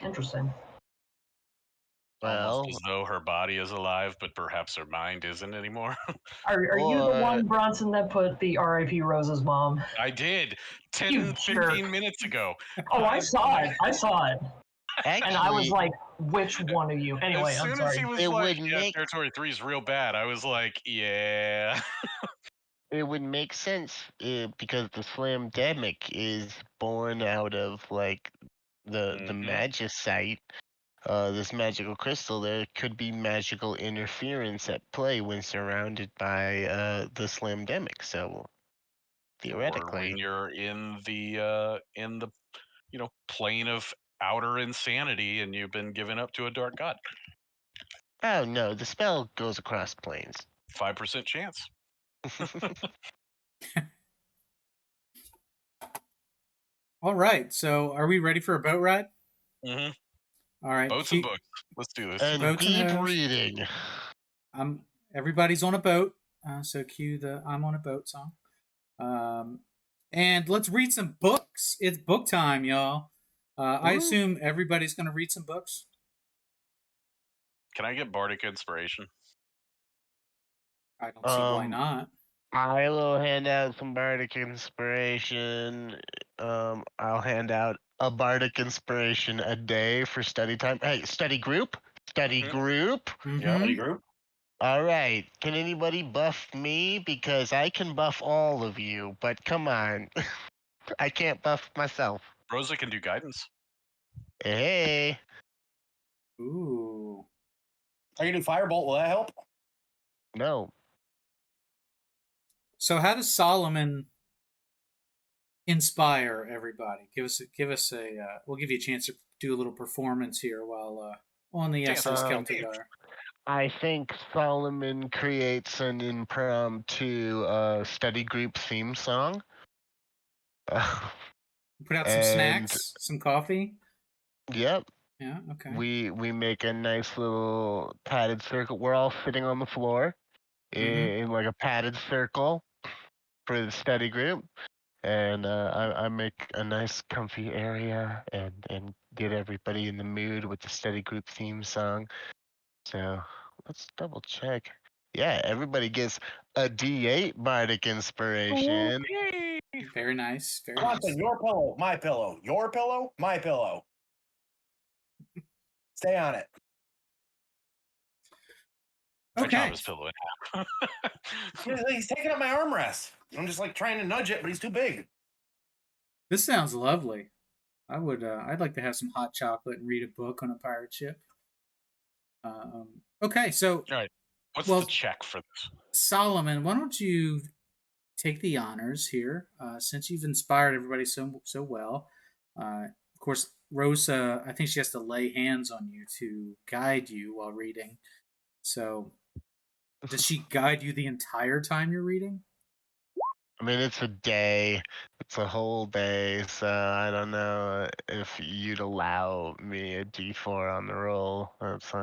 Interesting. Almost Well, as though her body is alive, but perhaps her mind isn't anymore. Are you the Or- one, Bronson, that put the R.I.P. Rosa's mom? I did 10, You 15 jerk. minutes ago. Oh, I saw it. I saw it. And I was actually, like, which one of you? Anyway, As I'm soon as sorry. he was It like, would "Yeah, make- Territory 3 is real bad," I was like, "Yeah." it would make sense because the Slamdemic is born out of like the Mhm. Magicite, this magical crystal. There could be magical interference at play when surrounded by the Slamdemic. So Or theoretically, when you're in the plane of outer insanity and you've been given up to a dark god. oh no, the spell goes across planes. 5% chance. All right. So are we ready for a boat ride? hmm All right. Boats and books. Let's do this. And Boats and deep hoes. reading. Everybody's on a boat. So cue the "I'm on a boat" song. And let's read some books. It's book time, y'all. I Woo. assume everybody's going to read some books. Can I get bardic inspiration? I don't see why Um, not. I will hand out some bardic inspiration. I'll hand out a bardic inspiration a day for study time. Hey, study group. Study Mhm. group. Mhm. Study group. All right. Can anybody buff me? Because I can buff all of you, but come on. I can't buff myself. Rosa can do guidance. Hey. Ooh. I can do firebolt. Will that help? No. So how does Solomon inspire everybody? Give us a. We'll give you a chance to do a little performance here while on the Dance, SS um, Celtigar. I think Solomon creates an impromptu study group theme song. Put out some and snacks, some coffee. yep. Yeah. Okay. We make a nice little padded circle. We're all sitting on the floor in like a padded circle for the study group, and I make a nice comfy area and get everybody in the mood with the study group theme song. So let's double check. Yeah, everybody gets a D8 bardic inspiration. Very nice. Very Bronson, nice. your pillow, my pillow. Your pillow, my pillow. Stay on it. I chop Okay. his pillow in half. He's taking up my armrest. I'm just like trying to nudge it, but he's too big. This sounds lovely. I would. I'd like to have some hot chocolate and read a book on a pirate ship. Okay, so All right. What's Well- the check for this? Solomon, why don't you take the honors here, since you've inspired everybody so well. Of course, Rosa, I think she has to lay hands on you to guide you while reading. So, does she guide you the entire time you're reading? I mean, it's a day. It's a whole day, so I don't know if you'd allow me a D4 on the roll. It's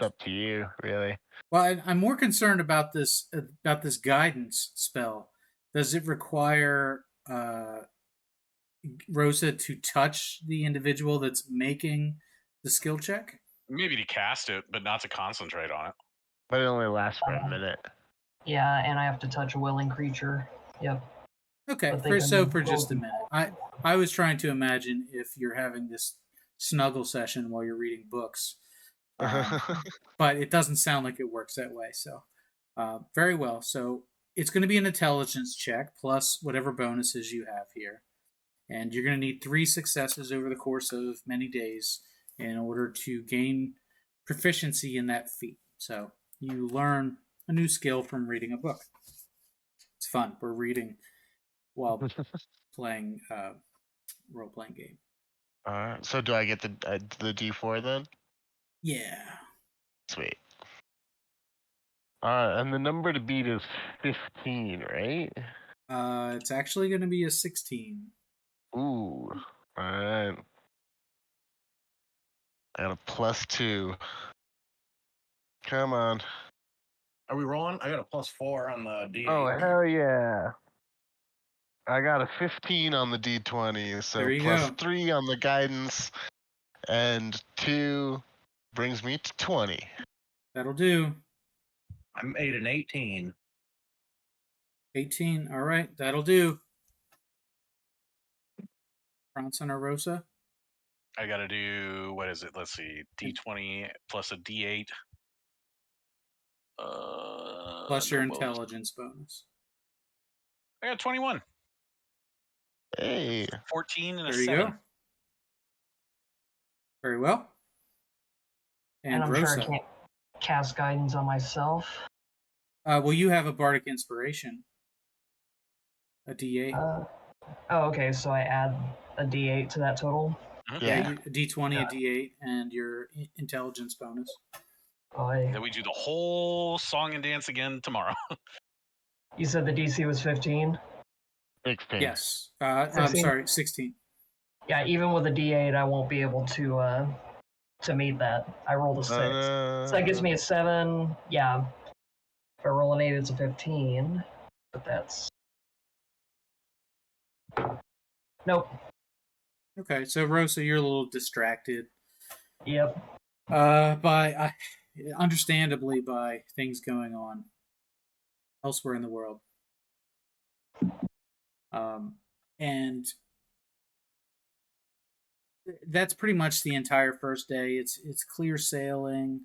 up to you, really. Well, I'm more concerned about this guidance spell. Does it require Rosa to touch the individual that's making the skill check? Maybe to cast it, but not to concentrate on it. But it only lasts for a minute. Yeah, and I have to touch a willing creature. Yep. Okay, But they for can just a roll minute. I was trying to imagine if you're having this snuggle session while you're reading books, but it doesn't sound like it works that way. So, very well. So it's going to be an intelligence check plus whatever bonuses you have here, and you're going to need 3 successes over the course of many days in order to gain proficiency in that feat. So you learn a new skill from reading a book. It's fun. We're reading while playing role-playing game. Alright, so do I get the D4 then? Yeah. Sweet. And the number to beat is 15, right? It's actually going to be a 16. Ooh. Alright. I got a +2. Come on. Are we rolling? I got a +4 on the D8. Oh, hell yeah. I got a 15 on the D20, so There you go. +3 on the guidance, and 2 brings me to 20. That'll do. I made an 18. 18. All right, that'll do. Bronson or Rosa? I got to do, what is it? Let's see, D20 plus a D8. Plus your no bonus. intelligence bonus. I got 21. Hey. 14 and a There you 7. go. Very well. And I'm Rosa. sure I can't cast guidance on myself. Well, you have a bardic inspiration. A D8. Oh, okay. So I add a D8 to that total. Yeah, a D20, a D8, and your intelligence bonus. Then we do the whole song and dance again tomorrow. You said the DC was 15? 16. Yes. I'm sorry, 16. Yeah, even with a D8, I won't be able to meet that. I rolled a 6. So that gives me a 7. Yeah. If I roll an 8, it's a 15. But that's... Nope. Okay, so Rosa, you're a little distracted. Yep. Understandably by things going on elsewhere in the world. And that's pretty much the entire first day. It's clear sailing.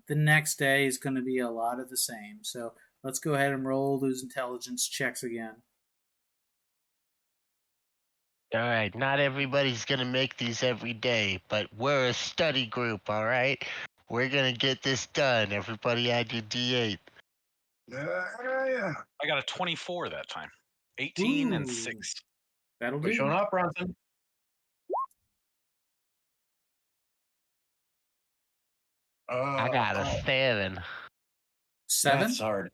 The next day is going to be a lot of the same. So let's go ahead and roll those intelligence checks again. All right, not everybody's going to make these every day, but we're a study group, all right? We're going to get this done. Everybody add your D8. Yeah. I got a 24 that time. 18 and 6. That'll We're do. showing up, Bronson. I got a 7. 7? That's hard.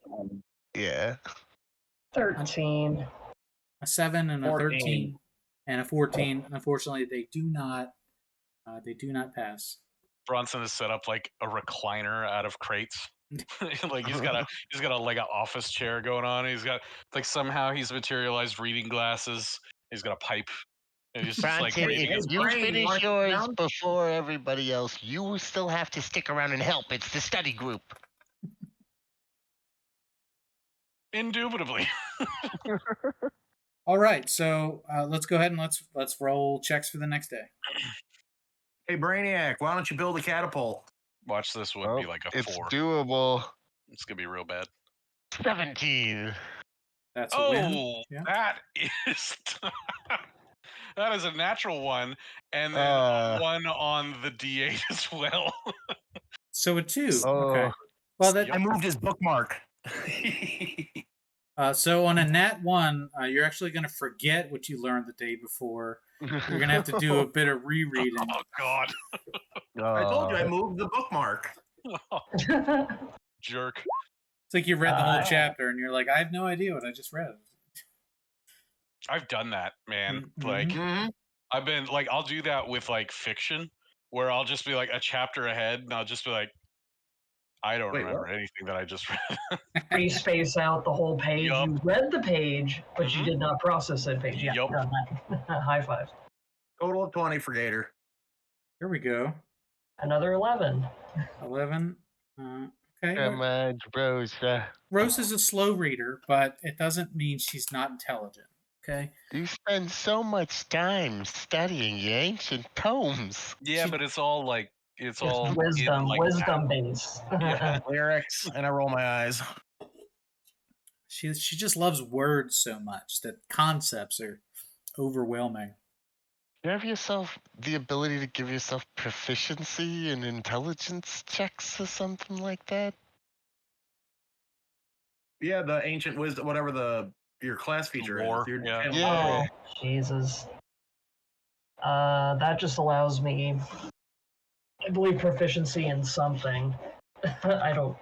Yeah. 13. A 7 and a 14. 13 and a 14. Unfortunately, they do not pass. Bronson is set up like a recliner out of crates. Like he's got like an office chair going on. He's got like somehow he's materialized reading glasses. He's got a pipe. And he's just like Bronson, reading if his you brain, finish Mark yours down? before everybody else, you still have to stick around and help. It's the study group. Indubitably. All right, so let's go ahead and let's roll checks for the next day. Hey, Brainiac, why don't you build a catapult? Watch this would be like a 4. It's doable. It's gonna be real bad. 17. That's a win. Yeah. That is that is a natural 1, and then 1 on the D8 as well. So a 2. Oh. Okay. Well, that I moved his bookmark. so on a nat 1, you're actually going to forget what you learned the day before. You're going to have to do a bit of rereading. Oh God! I told you I moved the bookmark. Jerk. It's like you read the whole chapter and you're like, I have no idea what I just read. I've done that, man. Mm-hmm. Like I've been like, I'll do that with like fiction, where I'll just be like a chapter ahead, and I'll just be like, I don't remember anything that I just read. You space out the whole page. Yup. You read the page, but you did not process that page. Yeah, Yup. done that. High five. Total of 20 for Gator. Here we go. Another 11. 11. Okay. Come on, Rosa. Rose is a slow reader, but it doesn't mean she's not intelligent. Okay. You spend so much time studying your ancient tomes. Yeah, but it's all like it's all wisdom, in, like, wisdom based. Yeah. Lyrics, and I roll my eyes. She just loves words so much that concepts are overwhelming. You have yourself the ability to give yourself proficiency in intelligence checks or something like that? Yeah, the ancient wisdom, whatever your class feature Lore, is. yeah. Yeah. Oh, Jesus. That just allows me, I believe, proficiency in something. I don't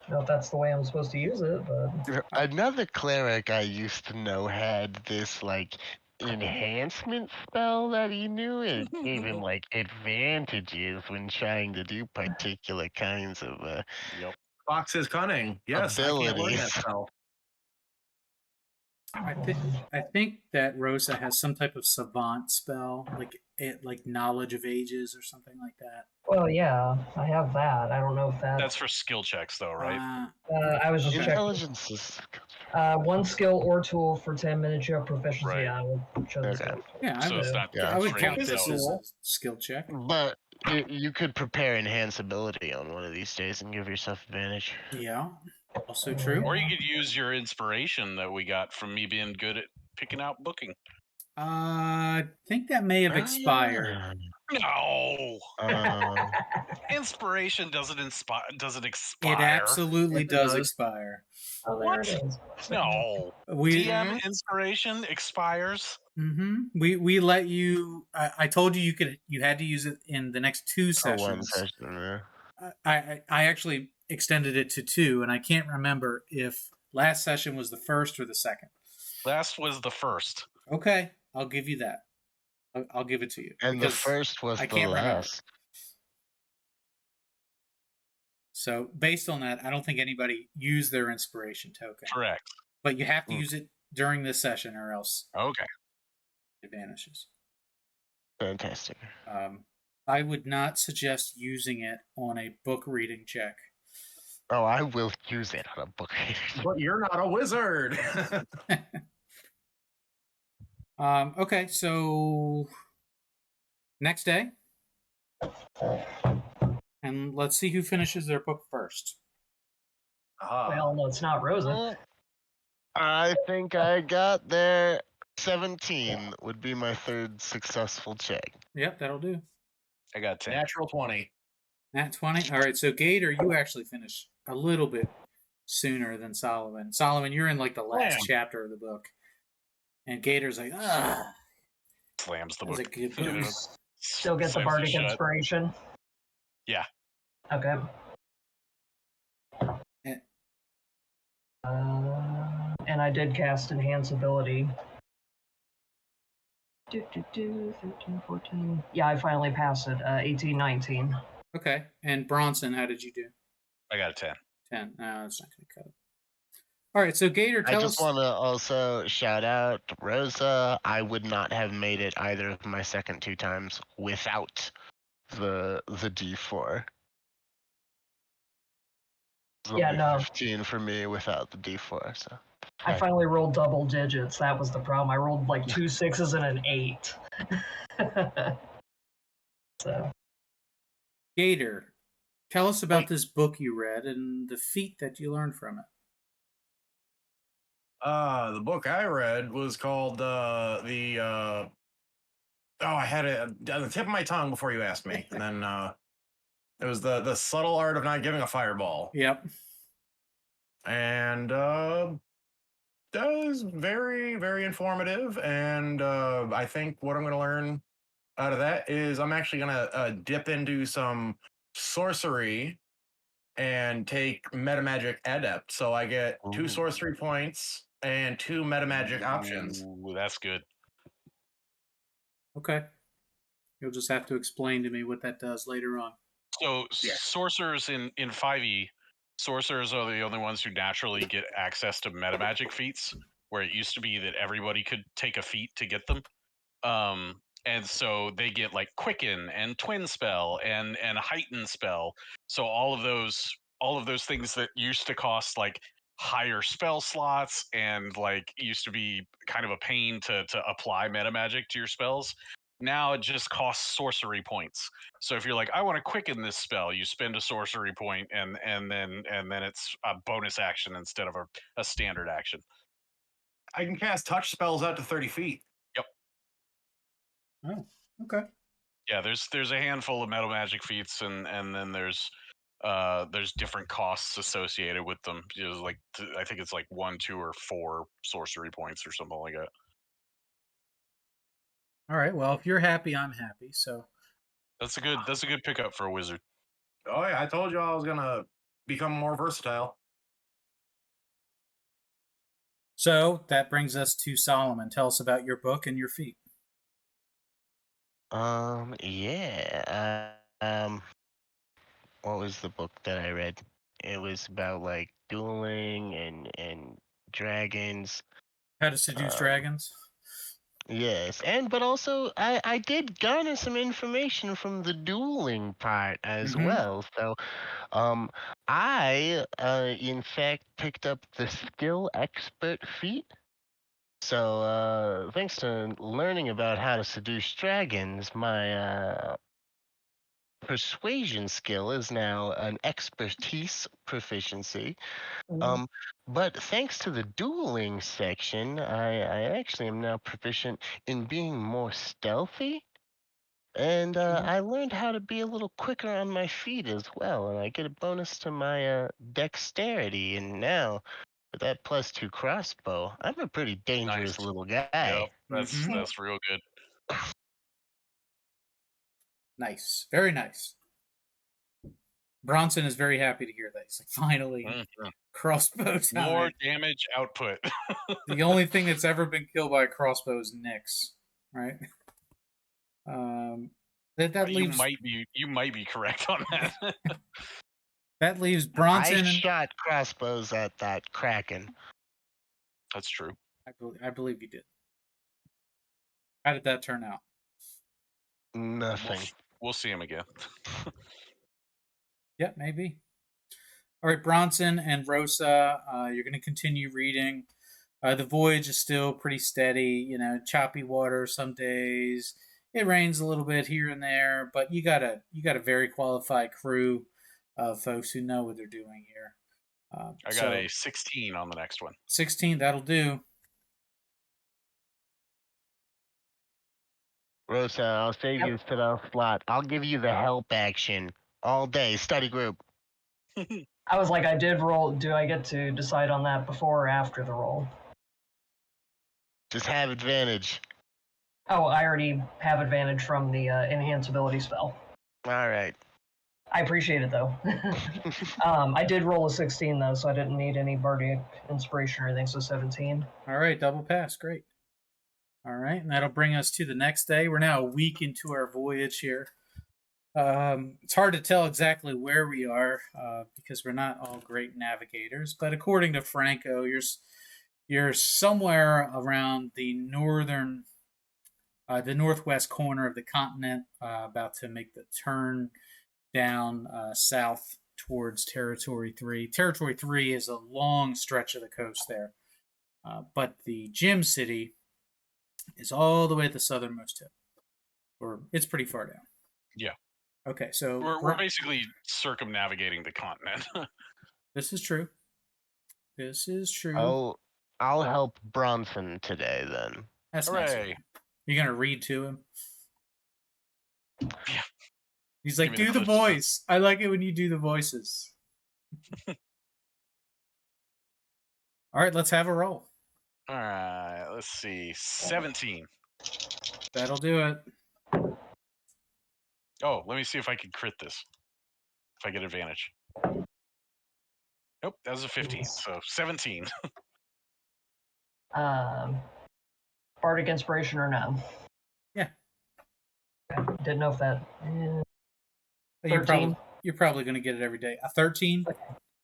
know if that's the way I'm supposed to use it, but... Another cleric I used to know had this, like, enhancement spell that he knew. It gave him, like, advantages when trying to do particular kinds of Fox is cunning. Yes, I can't learn that abilities. spell. I think that Rosa has some type of savant spell, like knowledge of ages or something like that. Well, yeah, I have that. I don't know if That's for skill checks, though, right? I was just Okay. checking. Intelligence is... One skill or tool for 10 minutes you have proficiency. Right. I would show the Okay. skill. Yeah, So it's not Yeah. I would training count this as itself. a skill check. But you could prepare enhance ability on one of these days and give yourself advantage. Yeah, also true. Or you could use your inspiration that we got from me being good at picking out booking. I think that may have expired. No, Um, inspiration doesn't expire. It absolutely It does does. expire. Oh, there What? it is. No, We DM inspiration expires. we let you. I told you you had to use it in the next 2 for one sessions. session, yeah. I actually extended it to 2, and I can't remember if last session was the first or the second. Last was the first. Okay, I'll give you that. I'll give it to you. And the because first was I the can't remember. last. So based on that, I don't think anybody used their inspiration token. Correct. But you have to use it during this session, or else Okay. it vanishes. Fantastic. I would not suggest using it on a book reading check. Oh, I will use it on a book reading. But you're not a wizard. Okay, so next day. And let's see who finishes their book first. Well, no, it's not Rosa. I think I got there. 17 would be my third successful check. Yep, that'll do. I got 10. Natural 20. Nat 20. All right, so Gator, you actually finish a little bit sooner than Solomon. Solomon, you're in like the last chapter of the book. And Gator's like, Slams the that was book. a good book. Still get the Slams it bardic shut. inspiration. Yeah. Okay. Eh. And I did cast enhance ability. 13, 14. Yeah, I finally passed it. 18, 19. Okay, and Bronson, how did you do? I got a 10. 10. No, that's not going to cut it. All right, so Gator, I tell just us. want to also shout out Rosa. I would not have made it either of my second 2 times without the D4. Yeah, no. 15 for me without the D4. So I finally rolled double digits. That was the problem. I rolled like 2 6s and an 8. So. Gator, tell us about this book you read and the feat that you learned from it. The book I read was called I had it on the tip of my tongue before you asked me. And then it was the subtle art of not giving a fireball. Yep. And that was very, very informative. And I think what I'm going to learn out of that is I'm actually going to dip into some sorcery and take metamagic adept. So I get 2 sorcery points and 2 metamagic options. Ooh, that's good. Okay. You'll just have to explain to me what that does later on. So sorcerers in 5e, sorcerers are the only ones who naturally get access to metamagic feats, where it used to be that everybody could take a feat to get them. And so they get like quicken and twin spell and heighten spell. So all of those things that used to cost like higher spell slots and like used to be kind of a pain to apply metamagic to your spells. Now it just costs sorcery points. So if you're like, I want to quicken this spell, you spend a sorcery point and then it's a bonus action instead of a standard action. I can cast touch spells out to 30 feet. Yep. Oh, okay. Yeah, there's a handful of metal magic feats, and then there's different costs associated with them. Like I think it's like 1, 2, or 4 sorcery points or something like that. All right. Well, if you're happy, I'm happy. So That's a good pickup for a wizard. Oh yeah, I told you I was gonna become more versatile. So that brings us to Solomon. Tell us about your book and your feat. Yeah. What was the book that I read it was about like dueling and dragons. How to seduce dragons. Yes, but also I did garner some information from the dueling part as well. So I in fact picked up the skill expert feat. So thanks to learning about how to seduce dragons, my persuasion skill is now an expertise proficiency. Mhm. But thanks to the dueling section, I actually am now proficient in being more stealthy. And I learned how to be a little quicker on my feet as well. And I get a bonus to my dexterity. And now, with that +2 crossbow, I'm a pretty dangerous Nice. little Yep, guy. that's real good. Nice. Very nice. Bronson is very happy to hear that. He's like, finally, Mhm. crossbow time. More damage output. The only thing that's ever been killed by a crossbow is Nyx, right? That you leaves might be correct on that. that leaves I Bronson. shot crossbows at that kraken. That's true. I believe you did. How did that turn out? Nothing. We'll see him again. Yeah, maybe. All right, Bronson and Rosa, you're going to continue reading. The voyage is still pretty steady. You know, choppy water some days. It rains a little bit here and there, but you got a very qualified crew of folks who know what they're doing here. I got a 16 on the next one. 16. That'll do. Rosa, I'll save you for the slot. I'll give you the help action all day. Study group. I was like, I did roll. Do I get to decide on that before or after the roll? Just have advantage. Oh, I already have advantage from the enhance ability spell. All right. I appreciate it though. I did roll a 16 though, so I didn't need any bardic inspiration or anything. So 17. All right, double pass. Great. All right, and that'll bring us to the next day. We're now a week into our voyage here. It's hard to tell exactly where we are because we're not all great navigators. But according to Franco, you're somewhere around the northwest corner of the continent, about to make the turn down south towards Territory 3. Territory 3 is a long stretch of the coast there, but the Gem City is all the way at the southernmost tip, or it's pretty far down. Yeah. Okay, so we're basically circumnavigating the continent. This is true. This is true. I'll help Bronson today then. That's Hooray. nice. You're gonna read to him. Yeah. He's like, Give me do the the Cliff Notes. voice. I like it when you do the voices. All right, let's have a roll. All right, let's see. 17. That'll do it. Oh, let me see if I can crit this. If I get advantage. Nope, that was a 15. So 17. Bardic inspiration or no? Yeah. Didn't know if that. You're probably going to get it every day. A 13?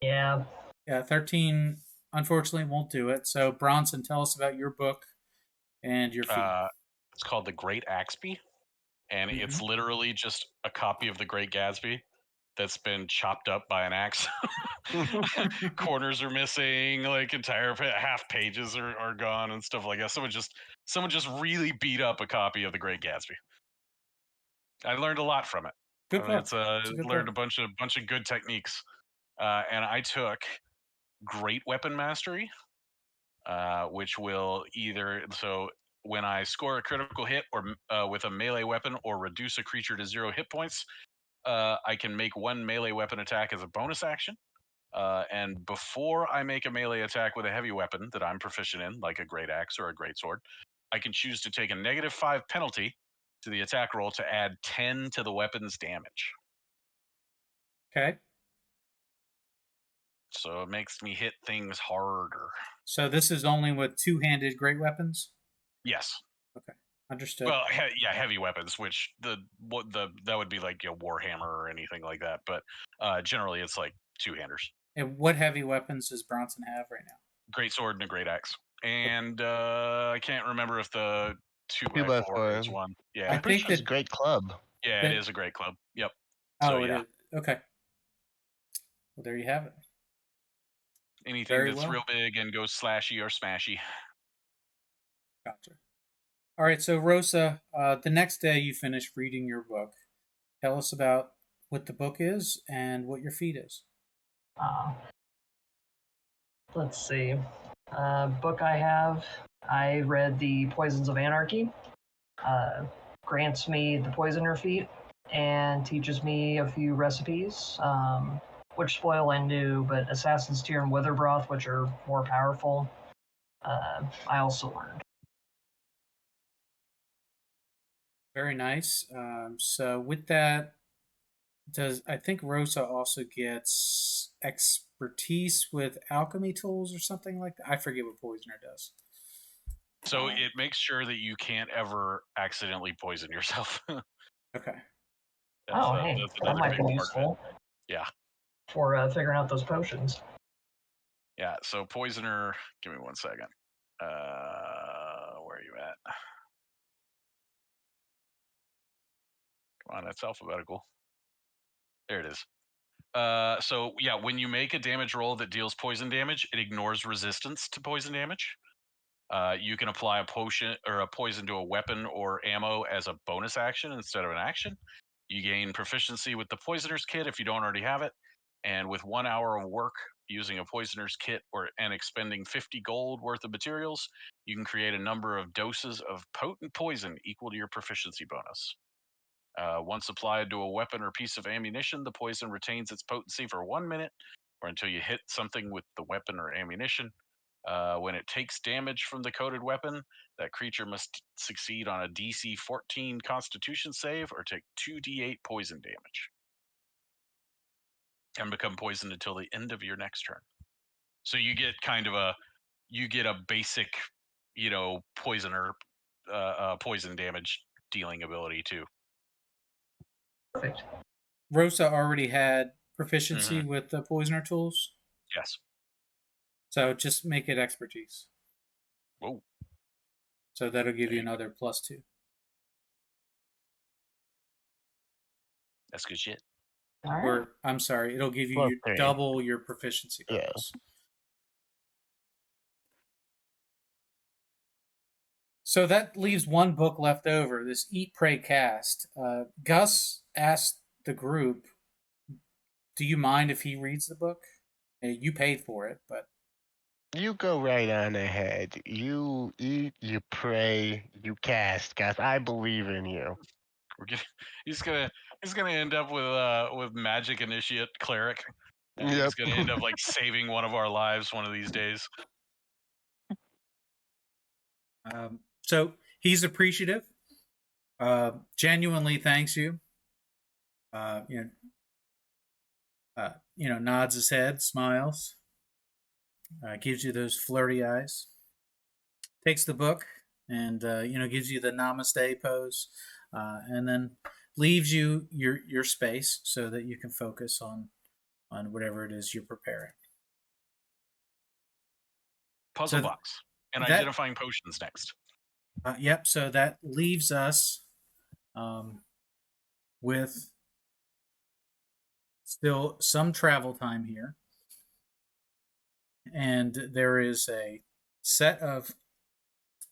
Yeah. Yeah, 13 unfortunately won't do it. So Bronson, tell us about your book and your feat. It's called The Great Axby, and it's literally just a copy of The Great Gatsby that's been chopped up by an axe. Corners are missing, like entire half pages are gone and stuff like that. Someone just really beat up a copy of The Great Gatsby. I learned a lot from it. Good book. It's learned a bunch of good techniques, and I took Great Weapon Mastery, which will either when I score a critical hit or with a melee weapon or reduce a creature to 0 hit points, I can make one melee weapon attack as a bonus action. And before I make a melee attack with a heavy weapon that I'm proficient in, like a great axe or a great sword, I can choose to take a -5 penalty to the attack roll to add 10 to the weapon's damage. Okay. So it makes me hit things harder. So this is only with two-handed great weapons? Yes. Okay. Understood. Well, heavy weapons, which that would be like Warhammer or anything like that. But generally, it's like two-handers. And what heavy weapons does Bronson have right now? Great sword and a great axe. And I can't remember if the 2x4 is 2x4. one. Yeah. I I'm pretty think sure it's a that great club. Yeah, that- it is a great club. Yep. oh, So it yeah, is. Okay. Well, there you have it. anything Very that's well. real big and goes slashy or smashy. Gotcha. All right, so Rosa, the next day you finish reading your book. Tell us about what the book is and what your feat is. Let's see. Book I have, I read The Poisons of Anarchy. Grants me the Poisoner feat and teaches me a few recipes, which spoil I knew, but Assassin's Tear and Witherbroth, which are more powerful, I also learned. Very nice. So with that, I think Rosa also gets expertise with alchemy tools or something like that? I forget what Poisoner does. So it makes sure that you can't ever accidentally poison yourself. Okay. Hey, that's that another might big be part of it. useful. Yeah. For figuring out those potions. Yeah. So Poisoner, give me 1 second. Where are you at? Come on, that's alphabetical. There it is. So yeah, when you make a damage roll that deals poison damage, it ignores resistance to poison damage. You can apply a potion or a poison to a weapon or ammo as a bonus action instead of an action. You gain proficiency with the Poisoner's Kit if you don't already have it. And with 1 hour of work using a Poisoner's Kit and expending 50 gold worth of materials, you can create a number of doses of potent poison equal to your proficiency bonus. Once applied to a weapon or piece of ammunition, the poison retains its potency for 1 minute or until you hit something with the weapon or ammunition. When it takes damage from the coated weapon, that creature must succeed on a DC 14 Constitution save or take 2d8 poison damage and become poisoned until the end of your next turn. So you get a basic, poisoner, poison damage dealing ability too. Perfect. Rosa already had proficiency with the Poisoner tools. Yes. So just make it expertise. Whoa. So that'll give you another +2. That's good shit. All right. Or I'm sorry, it'll give you +3. double your proficiency Yeah. bonus. So that leaves one book left over, this Eat, Pray, Cast. Gus asked the group, do you mind if he reads the book? You paid for it, but... You go right on ahead. You eat, you pray, you cast, guys. I believe in you. He's gonna end up with magic initiate cleric, and Yep. he's gonna end up like saving one of our lives one of these days. So he's appreciative. Genuinely thanks you. Nods his head, smiles, gives you those flirty eyes. Takes the book and gives you the namaste pose, and then leaves you your space so that you can focus on whatever it is you're preparing. Puzzle box and identifying potions next. Yep. So that leaves us with still some travel time here, and there is a set of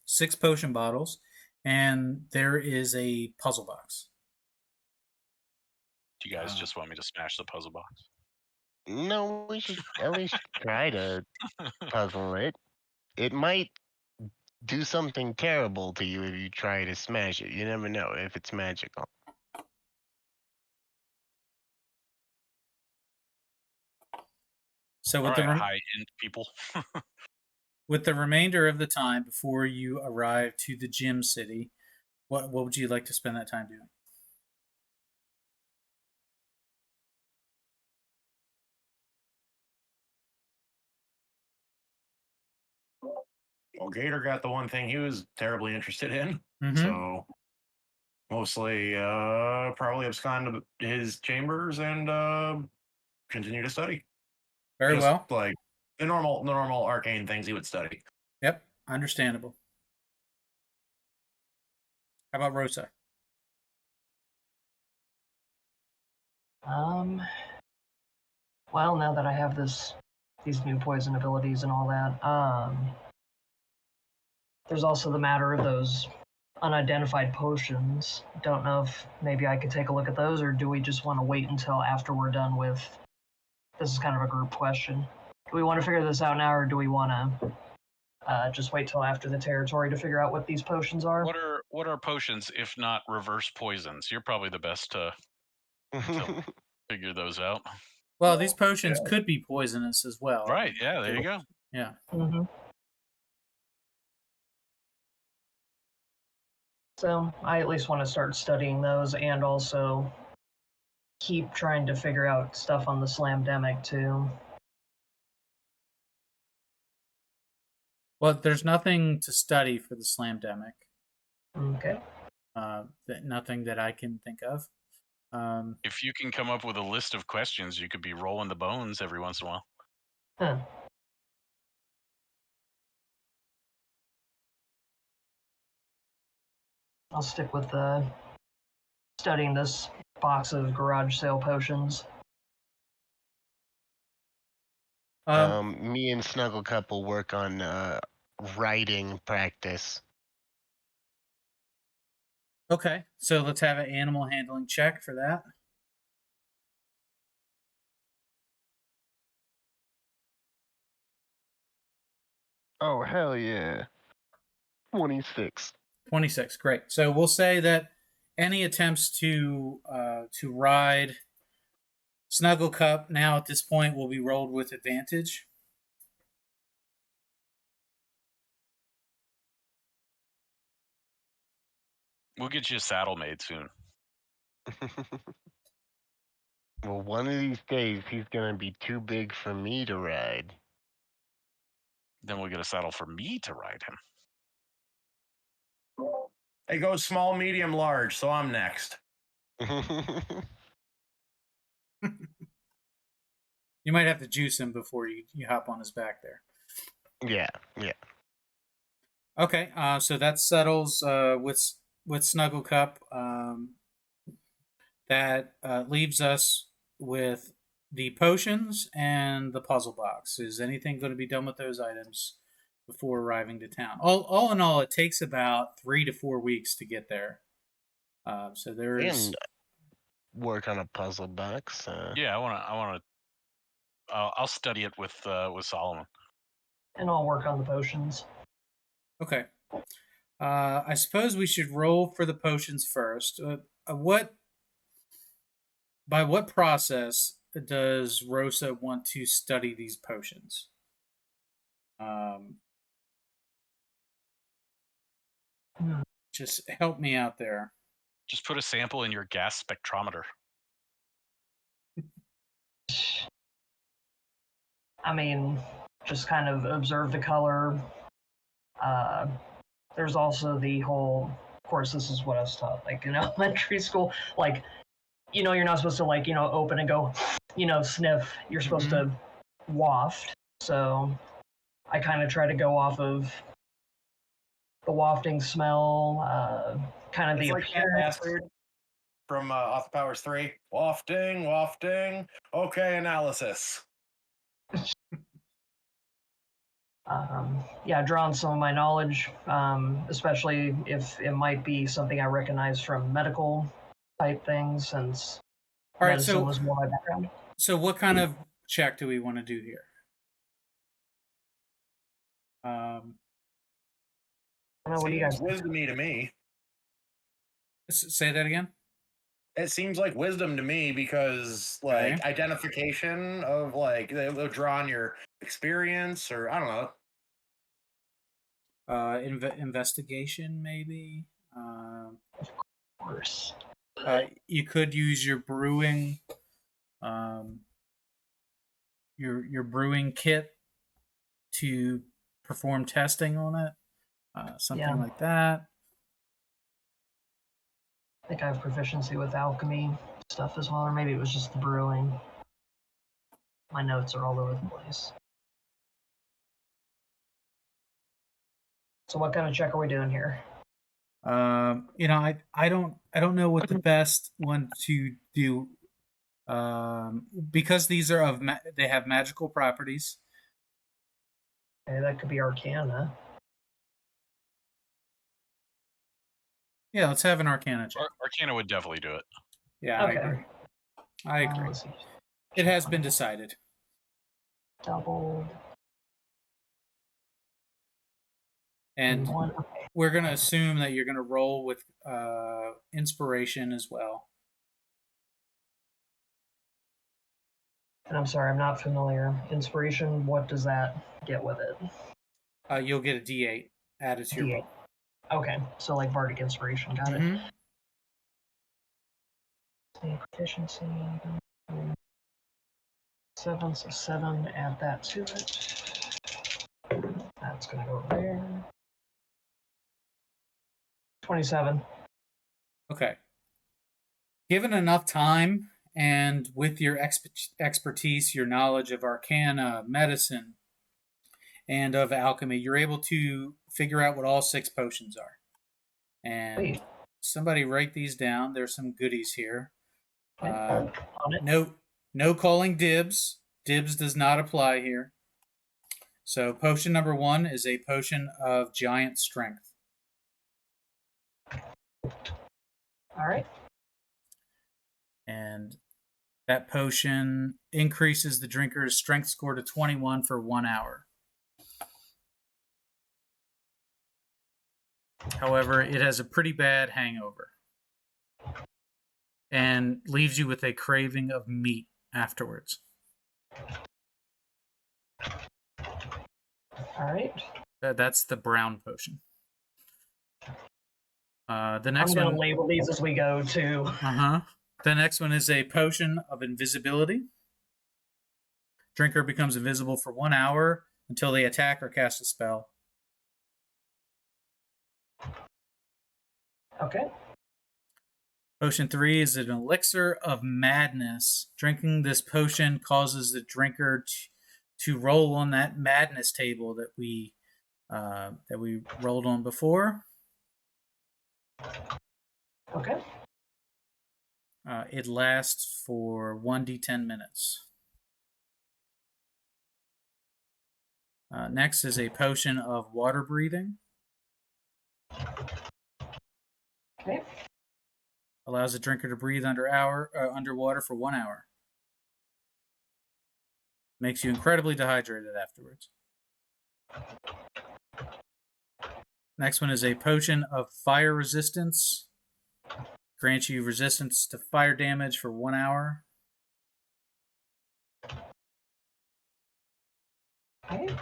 6 potion bottles, and there is a puzzle box. Do you guys just want me to smash the puzzle box? No, we should at least try to puzzle it. It might do something terrible to you if you try to smash it. You never know if it's magical. So with high-end people. With the remainder of the time before you arrive to the gym city, what would you like to spend that time doing? Well, Gator got the one thing he was terribly interested in. Mm-hmm. So mostly probably abscond to his chambers and continue to study. Very Just well. like the normal arcane things he would study. Yep, understandable. How about Rosa? Well, now that I have these new poison abilities and all that, there's also the matter of those unidentified potions. Don't know if maybe I could take a look at those, or do we just want to wait until after we're done with? This is kind of a group question. Do we want to figure this out now, or do we want to just wait till after the territory to figure out what these potions are? What are potions if not reverse poisons? You're probably the best to figure those out. Well, these potions could be poisonous as well. Right, yeah, there you go. Yeah. Mm-hmm. So I at least want to start studying those, and also keep trying to figure out stuff on the Slamdemic too. Well, there's nothing to study for the Slamdemic. Okay. Nothing that I can think of. If you can come up with a list of questions, you could be rolling the bones every once in a while. Huh. I'll stick with studying this box of garage sale potions. Me and Snugglecup will work on writing practice. Okay, so let's have an animal handling check for that. Oh, hell yeah. 26. 26, great. So we'll say that any attempts to ride Snugglecup now at this point will be rolled with advantage. We'll get you a saddle made soon. Well, one of these days he's gonna be too big for me to ride. Then we'll get a saddle for me to ride him. It goes small, medium, large, so I'm next. You might have to juice him before you hop on his back there. Yeah. Okay, so that settles with Snugglecup. That leaves us with the potions and the puzzle box. Is anything going to be done with those items before arriving to town? All in all, it takes about 3 to 4 weeks to get there. So there is. And work on a puzzle box. Yeah, I want to. I'll study it with Solomon. And I'll work on the potions. Okay. I suppose we should roll for the potions first. By what process does Rosa want to study these potions? Just help me out there. Just put a sample in your gas spectrometer. I mean, just kind of observe the color. There's also the whole, of course, this is what I was taught, like in elementary school, like, you're not supposed to, like, open and go, sniff. You're supposed to waft. So I kind of try to go off of the wafting smell, kind of It's the like that appearance. bastard from Austin Powers 3. Wafting. Okay, analysis. Yeah, draw on some of my knowledge, especially if it might be something I recognize from medical type things, since medicine was more my background. So what kind of check do we want to do here? What do you guys think? Wisdom-y to me. Say that again? It seems like wisdom to me because, like, identification of, like, they'll draw on your experience, or I don't know. Investigation, maybe. Of course. You could use your brewing, your brewing kit to perform testing on it. Something like that. I think I have proficiency with alchemy stuff as well, or maybe it was just the brewing. My notes are all over the place. So what kind of check are we doing here? I don't know what the best one to do. Because these are they have magical properties. Okay, that could be Arcana. Yeah, let's have an Arcana check. Arcana would definitely do it. Yeah, Okay. I agree. I agree. Let's see. It has been decided. Double. And one. Okay. we're going to assume that you're going to roll with inspiration as well. And I'm sorry, I'm not familiar. Inspiration, what does that get with it? You'll get a D8 added to your D8. roll. Okay, so like Bardic Inspiration, got it. Proficiency. 7, so 7, add that to it. That's going to go there. 27. Okay. Given enough time and with your expertise, your knowledge of Arcana, medicine, and of alchemy, you're able to figure out what all 6 potions are. And somebody write these down. There's some goodies here. On it. No calling dibs. Dibs does not apply here. So potion number 1 is a potion of giant strength. All right. And that potion increases the drinker's strength score to 21 for 1 hour. However, it has a pretty bad hangover and leaves you with a craving of meat afterwards. All right. That's the brown potion. The next I'm going one. to label these as we go, too. The next one is a potion of invisibility. Drinker becomes invisible for 1 hour until they attack or cast a spell. Okay. Potion 3 is an elixir of madness. Drinking this potion causes the drinker to roll on that madness table that we rolled on before. Okay. It lasts for 1d10 minutes. Next is a potion of water breathing. Okay. Allows the drinker to breathe underwater for 1 hour. Makes you incredibly dehydrated afterwards. Next one is a potion of fire resistance. Grants you resistance to fire damage for 1 hour. Okay.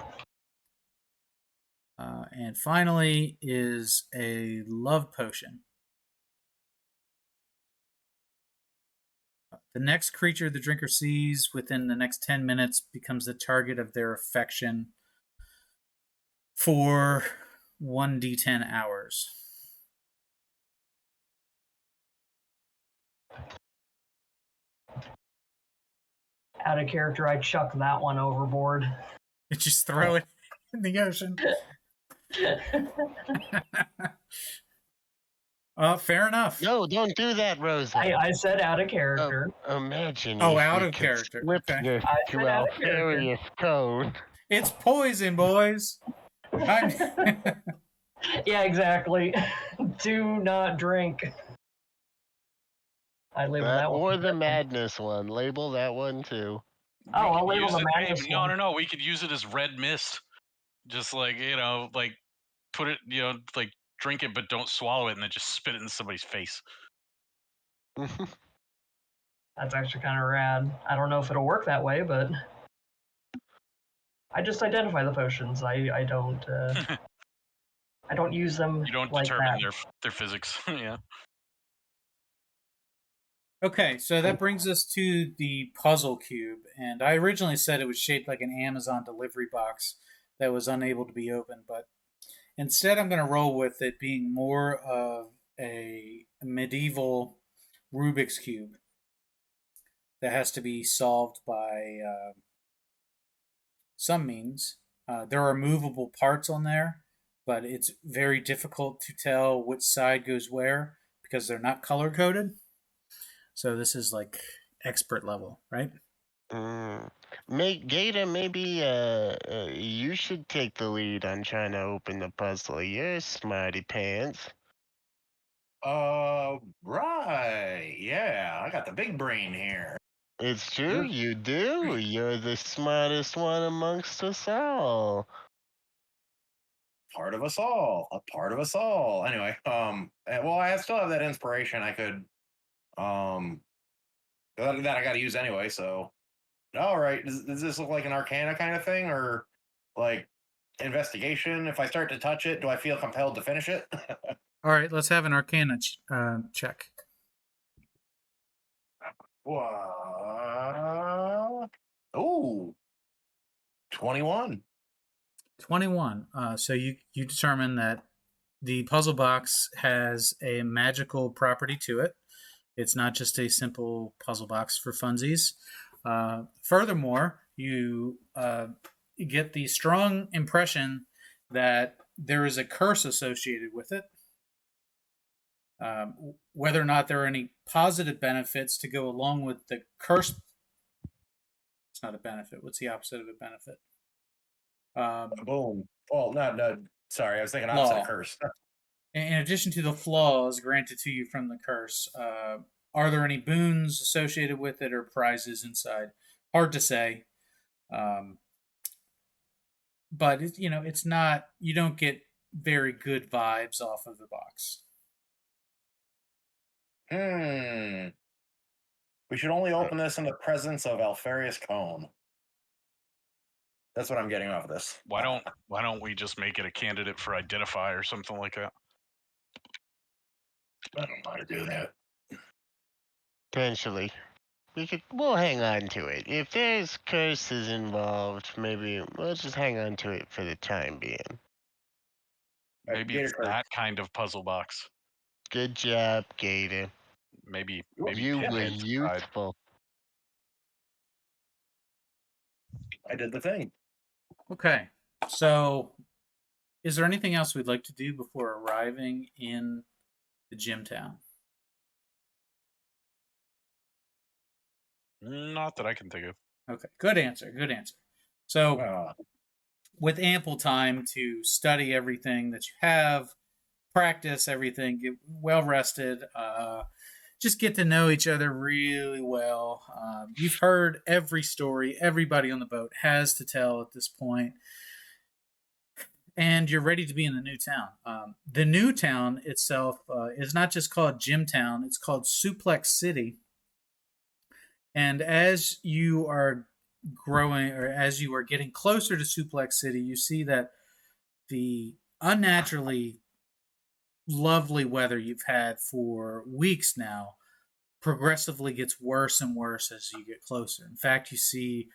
And finally is a love potion. The next creature the drinker sees within the next 10 minutes becomes the target of their affection for 1d10 hours. Out of character, I chuck that one overboard. You just throw it in the ocean. Fair enough. No, don't do that, Rosa. I said out of character. Imagine. Oh, if out we of could character. Flip Okay. this I to said out of character. Alfarius code. It's poison, boys. Yeah, exactly. Do not drink. I labeled that one. Or the madness one. Label that one too. Oh, I'll We could label use the it- madness hey, one. No. We could use it as red mist. Just like, put it, drink it, but don't swallow it, and then just spit it in somebody's face. That's actually kind of rad. I don't know if it'll work that way, but I just identify the potions. I don't I don't use them. You don't like determine that. their physics. Yeah. Okay, so that brings us to the puzzle cube. And I originally said it was shaped like an Amazon delivery box that was unable to be opened, but instead I'm going to roll with it being more of a medieval Rubik's Cube that has to be solved by some means. There are movable parts on there, but it's very difficult to tell which side goes where because they're not color coded. So this is like expert level, right? Gator, maybe you should take the lead on trying to open the puzzle. You're smarty pants. Right. Yeah, I got the big brain here. It's true, you do. You're the smartest one amongst us all. Part of us all. A part of us all. Anyway, well, I still have that inspiration. I could, that I got to use anyway. So, all right. Does this look like an Arcana kind of thing, or like investigation? If I start to touch it, do I feel compelled to finish it? All right, let's have an Arcana check. Ooh, 21. 21. So you determine that the puzzle box has a magical property to it. It's not just a simple puzzle box for funsies. Furthermore, you get the strong impression that there is a curse associated with it. Whether or not there are any positive benefits to go along with the curse, it's not a benefit. What's the opposite of a benefit? Boom. Well, no. Sorry, I was thinking opposite of curse. In addition to the flaws granted to you from the curse, are there any boons associated with it or prizes inside? Hard to say. But it's not. You don't get very good vibes off of the box. We should only open this in the presence of Alfarius Cone. That's what I'm getting off of this. Why don't we just make it a candidate for identify or something like that? I don't know how to do that. Potentially. We'll hang on to it. If there's curses involved, maybe we'll just hang on to it for the time being. Maybe it's that kind of puzzle box. Good job, Gator. Maybe you were useful. I did the thing. Okay, so is there anything else we'd like to do before arriving in the gym town? Not that I can think of. Okay, good answer. So, with ample time to study everything that you have, practice everything, get well rested, just get to know each other really well. You've heard every story everybody on the boat has to tell at this point, and you're ready to be in the new town. The new town itself is not just called Gym Town, it's called Suplex City. And as you are growing, or as you are getting closer to Suplex City, you see that the unnaturally lovely weather you've had for weeks now progressively gets worse and worse as you get closer. In fact, you see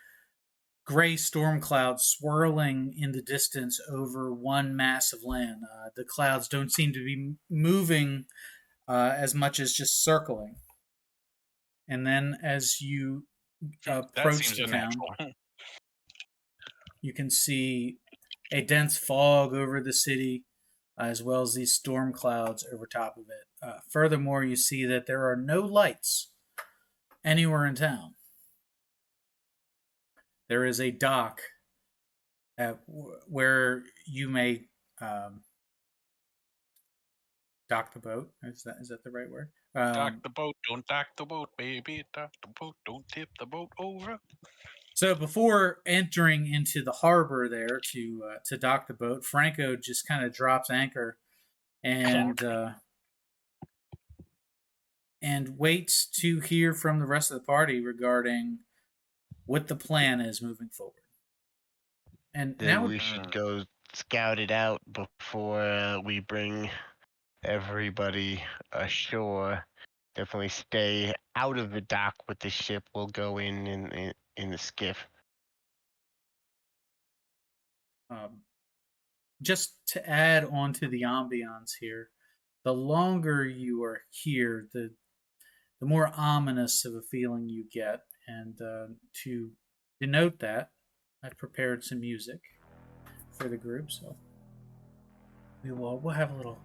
gray storm clouds swirling in the distance over one mass of land. The clouds don't seem to be moving as much as just circling. And then as you approach the town, you can see a dense fog over the city, as well as these storm clouds over top of it. Furthermore, you see that there are no lights anywhere in town. There is a dock where you may dock the boat. Is that the right word? Dock the boat, don't dock the boat, baby. Dock the boat, don't tip the boat over. So before entering into the harbor there to dock the boat, Franco just kind of drops anchor and waits to hear from the rest of the party regarding what the plan is moving forward. And then now we should go scout it out before we bring everybody ashore. Definitely stay out of the dock with the ship. We'll go in the skiff. Just to add on to the ambiance here, the longer you are here, the more ominous of a feeling you get. And to denote that, I've prepared some music for the group, so we'll have a little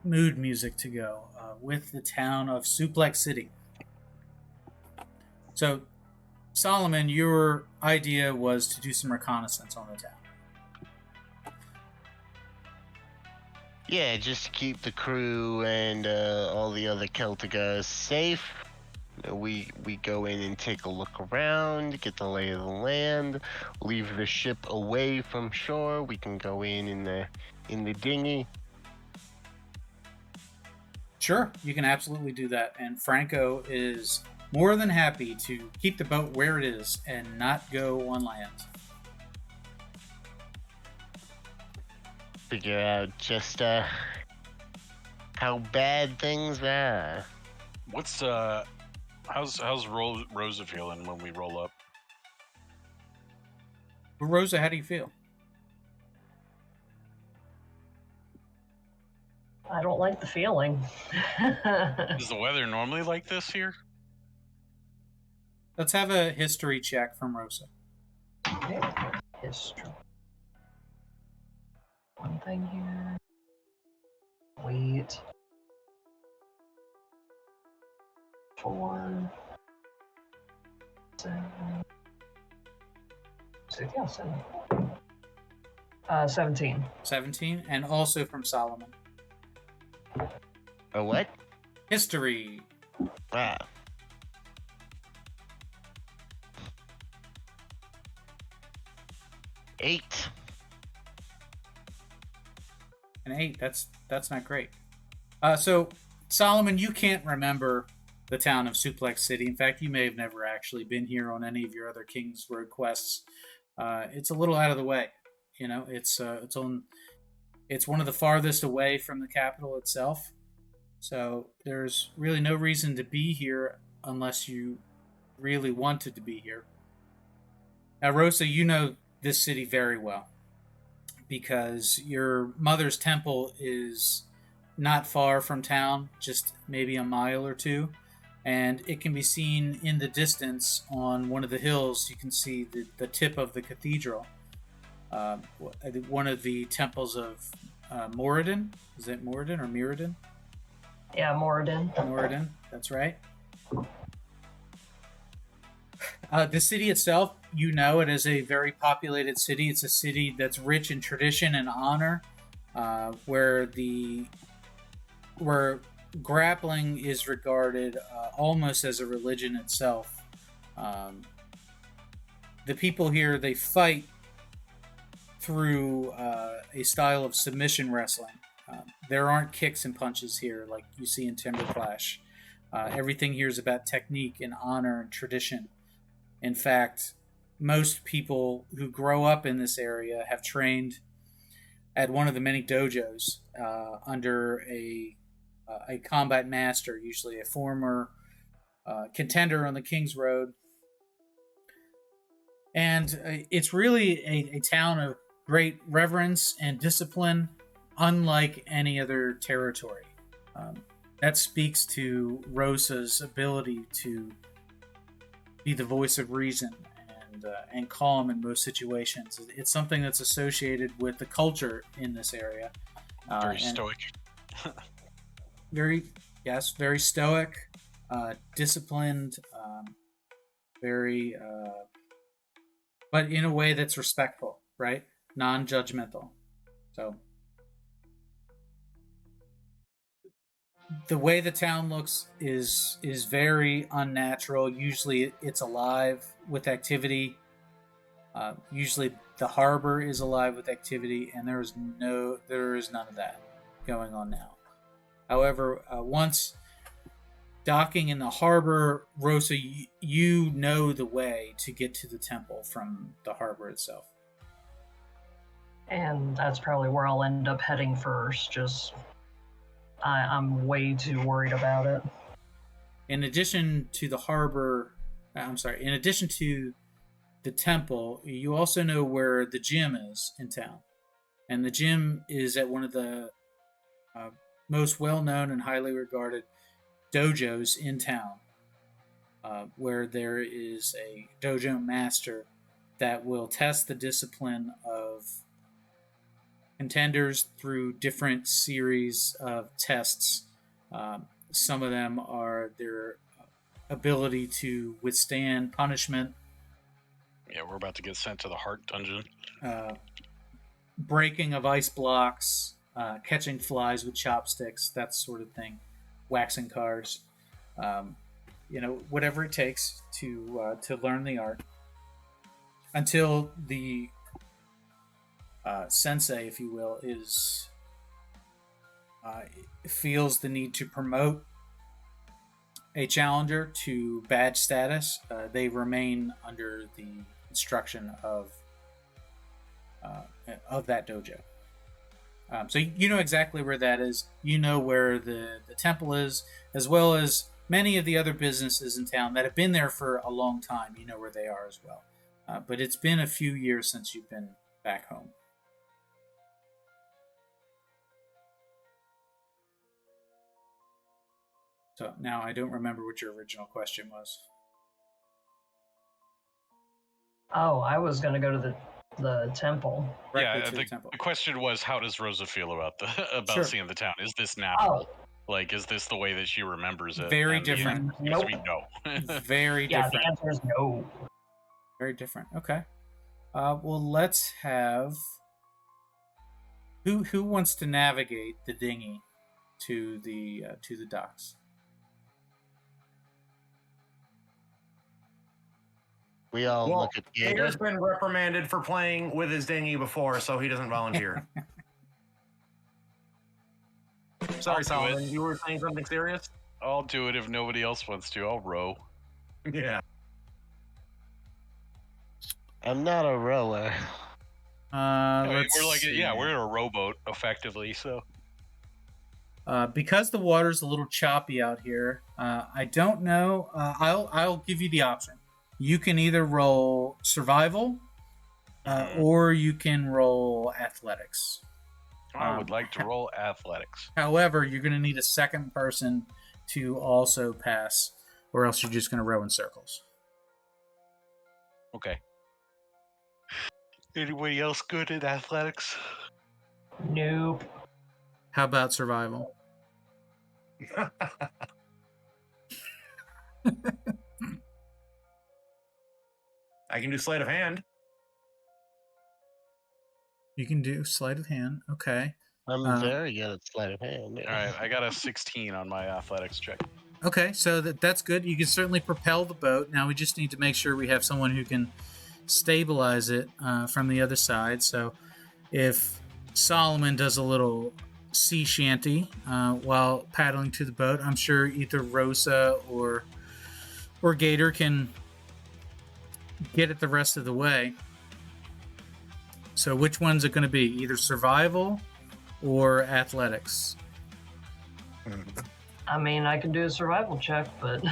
mood music to go with the town of Suplex City. So, Solomon, your idea was to do some reconnaissance on the town. Yeah, just to keep the crew and all the other Celticars safe. We go in and take a look around, get the lay of the land, leave the ship away from shore. We can go in the dinghy. Sure, you can absolutely do that. And Franco is more than happy to keep the boat where it is and not go on land. Figure out just how bad things are. What's how's Rosa feeling when we roll up? Rosa, how do you feel? I don't like the feeling. Is the weather normally like this here? Let's have a history check from Rosa. Okay. History. One thing here. Wait. 4, 7, 6, yeah, 7. 17. 17, and also from Solomon. A what? History. Ah. Eight. An 8. That's not great. So Solomon, you can't remember the town of Suplex City. In fact, you may have never actually been here on any of your other King's Road quests. It's a little out of the way. You know, it's one of the farthest away from the capital itself. So there's really no reason to be here unless you really wanted to be here. Now, Rosa, you know this city very well because your mother's temple is not far from town, just maybe a mile or two, and it can be seen in the distance on one of the hills. You can see the tip of the cathedral, one of the temples of Moradin. Is it Moradin or Mirrodin? Yeah, Moradin. Moradin, that's right. The city itself, you know it as a very populated city. It's a city that's rich in tradition and honor, where grappling is regarded almost as a religion itself. The people here, they fight through a style of submission wrestling. There aren't kicks and punches here like you see in Timber Clash. Everything here is about technique and honor and tradition. In fact, most people who grow up in this area have trained at one of the many dojos under a combat master, usually a former contender on the King's Road. And it's really a town of great reverence and discipline, unlike any other territory. That speaks to Rosa's ability to be the voice of reason and calm in most situations. It's something that's associated with the culture in this area. Very stoic. Very stoic, disciplined, very, but in a way that's respectful, right? Non-judgmental. So the way the town looks is very unnatural. Usually it's alive with activity. Usually the harbor is alive with activity, and there is none of that going on now. However, once docking in the harbor, Rosa, you know the way to get to the temple from the harbor itself. And that's probably where I'll end up heading first. I'm way too worried about it. In addition to the harbor, in addition to the temple, you also know where the gym is in town. And the gym is at one of the most well-known and highly regarded dojos in town, where there is a dojo master that will test the discipline of contenders through different series of tests. Some of them are their ability to withstand punishment. Yeah, we're about to get sent to the heart dungeon. Breaking of ice blocks, catching flies with chopsticks, that sort of thing, waxing cars, whatever it takes to learn the art until the sensei, if you will, feels the need to promote a challenger to badge status. They remain under the instruction of that dojo. So you know exactly where that is. You know where the temple is, as well as many of the other businesses in town that have been there for a long time. You know where they are as well. But it's been a few years since you've been back home. So now I don't remember what your original question was. Oh, I was going to go to the temple. Directly Yeah, to the temple. the question was, how does Rosa feel about Sure. seeing the town? Is this natural? Oh, Like, is this the way that she remembers it? Very And different. Yes, Nope. we know. Very yeah, different. the answer is no. Very different. Okay. Well, let's have who wants to navigate the dinghy to the docks. We all Well, look at Gator. Gator's been reprimanded for playing with his dinghy before, so he doesn't volunteer. Sorry, I'll do Solomon. it. You were saying something serious? I'll do it if nobody else wants to. I'll row. Yeah. I'm not a rower. We're a rowboat effectively. So because the water's a little choppy out here, I don't know. I'll give you the option. You can either roll survival, or you can roll athletics. I would like to roll athletics. However, you're going to need a second person to also pass, or else you're just going to row in circles. Okay. Anybody else good at athletics? Nope. How about survival? I can do sleight of hand. You can do sleight of hand. Okay. I'm very good at sleight of hand. All right, I got a 16 on my athletics check. Okay, so that's good. You can certainly propel the boat. Now we just need to make sure we have someone who can stabilize it from the other side. So if Solomon does a little sea shanty while paddling to the boat, I'm sure either Rosa or Gator can get it the rest of the way. So which one's it going to be? Either survival or athletics? I mean, I can do a survival check, but...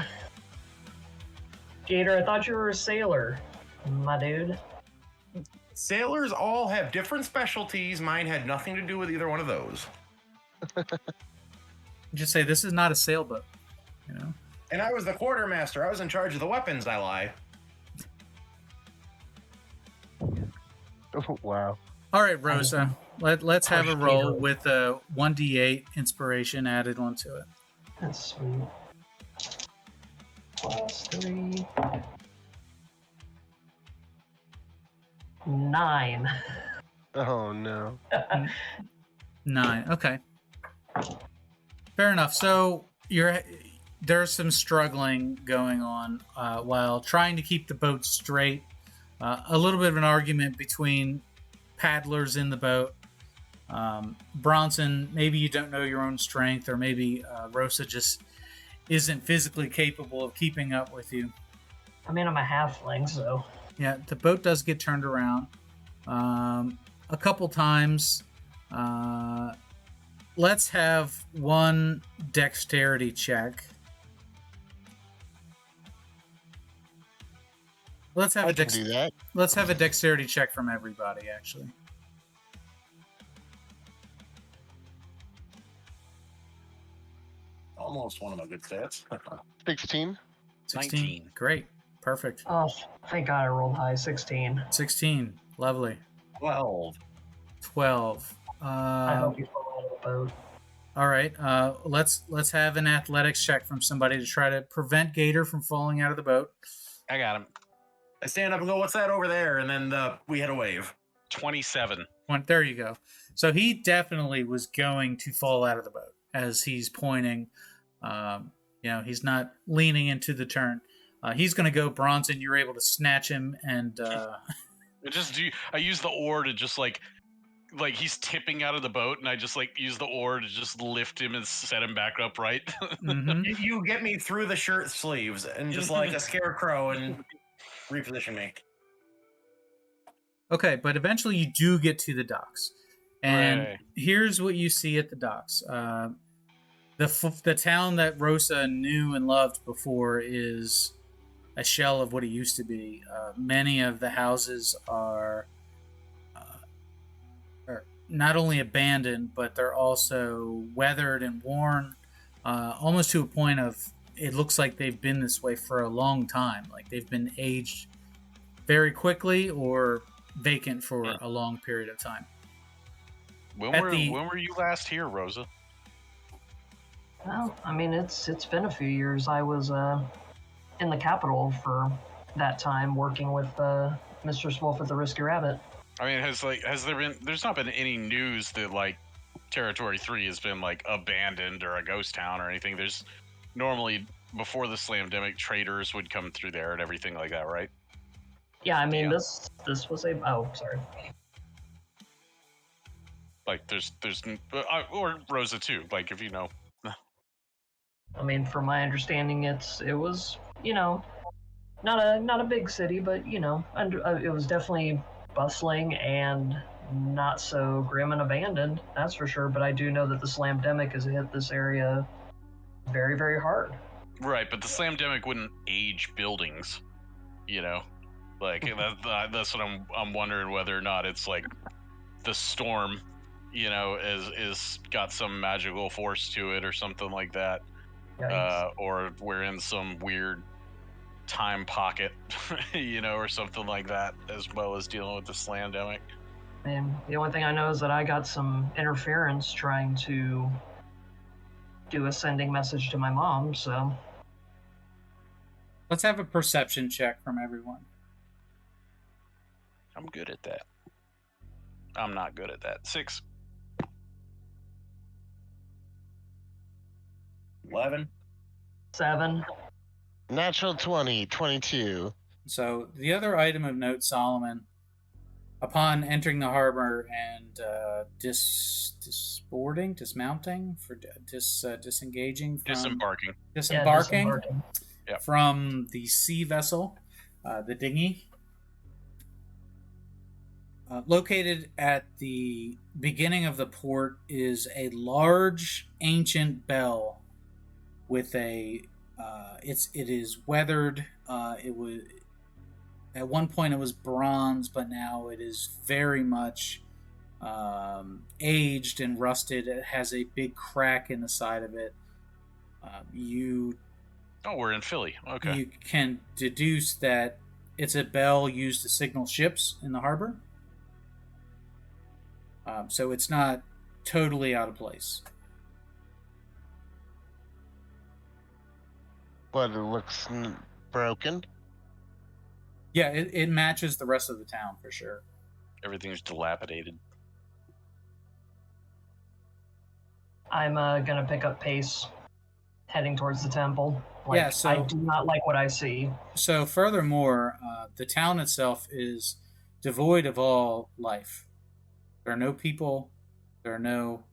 Gator, I thought you were a sailor, my dude. Sailors all have different specialties. Mine had nothing to do with either one of those. Just say this is not a sailboat, you know. And I was the quartermaster. I was in charge of the weapons, I lie. Oh, wow. All right, Rosa. Let's have a roll Gator. with a 1d8 inspiration added onto it. That's sweet. +3. 9. Oh, no. 9. Okay. Fair enough. So there's some struggling going on while trying to keep the boat straight. A little bit of an argument between paddlers in the boat. Bronson, maybe you don't know your own strength, or maybe Rosa just isn't physically capable of keeping up with you. I mean, I'm a halfling, so... Yeah, the boat does get turned around a couple times. Let's have one dexterity check. Let's have I a can do that. Let's have a dexterity check from everybody, actually. Almost one of my good stats. 16. 16. 19. Great. Perfect. Oh, thank God I rolled high. 16. 16. Lovely. 12. 12. I hope you fall out of the boat. All right. Let's have an athletics check from somebody to try to prevent Gator from falling out of the boat. I got him. I stand up and go, "What's that over there?" And then we hit a wave. 27. There you go. So he definitely was going to fall out of the boat as he's pointing. He's not leaning into the turn. He's going to go Bronson. You're able to snatch him and. I use the oar to just like he's tipping out of the boat, and I just like use the oar to just lift him and set him back upright. Mm-hmm. You get me through the shirt sleeves and just like a scarecrow and reposition me. Okay, but eventually you do get to the docks. And Right. here's what you see at the docks. The town that Rosa knew and loved before is a shell of what it used to be. Many of the houses are not only abandoned, but they're also weathered and worn, almost to a point of it looks like they've been this way for a long time. Like they've been aged very quickly or vacant for a long period of time. When were you last here, Rosa? Well, I mean, it's been a few years. I was in the capital for that time, working with Mistress Wolf at the Risky Rabbit. I mean, there's not been any news that like Territory 3 has been like abandoned or a ghost town or anything. There's normally before the Slamdemic traders would come through there and everything like that, right? Yeah, I mean, Yeah. this was a... Oh, sorry. Like there's or Rosa too, like if you know. I mean, from my understanding, it was, not a big city, but, it was definitely bustling and not so grim and abandoned, that's for sure. But I do know that the Slamdemic has hit this area very, very hard. Right, but the Slamdemic wouldn't age buildings, like that's what I'm wondering whether or not it's like the storm, is got some magical force to it or something like that, or we're in some weird time pocket, or something like that, as well as dealing with the Slamdemic. And the only thing I know is that I got some interference trying to do a sending message to my mom, so... Let's have a perception check from everyone. I'm good at that. I'm not good at that. 6. 11. 7. Natural 20, 22. So the other item of note, Solomon, upon entering the harbor and dismounting, disengaging, Disembarking. disembarking Yep. from the sea vessel, the dinghy. Located at the beginning of the port is a large ancient bell with a it is weathered. It was at one point it was bronze, but now it is very much aged and rusted. It has a big crack in the side of it. We're in Philly. Okay. You can deduce that it's a bell used to signal ships in the harbor. So it's not totally out of place. But it looks broken. Yeah, it matches the rest of the town for sure. Everything's dilapidated. I'm gonna pick up pace, heading towards the temple. Yeah, so- I do not like what I see. So furthermore, the town itself is devoid of all life. There are no people, there are no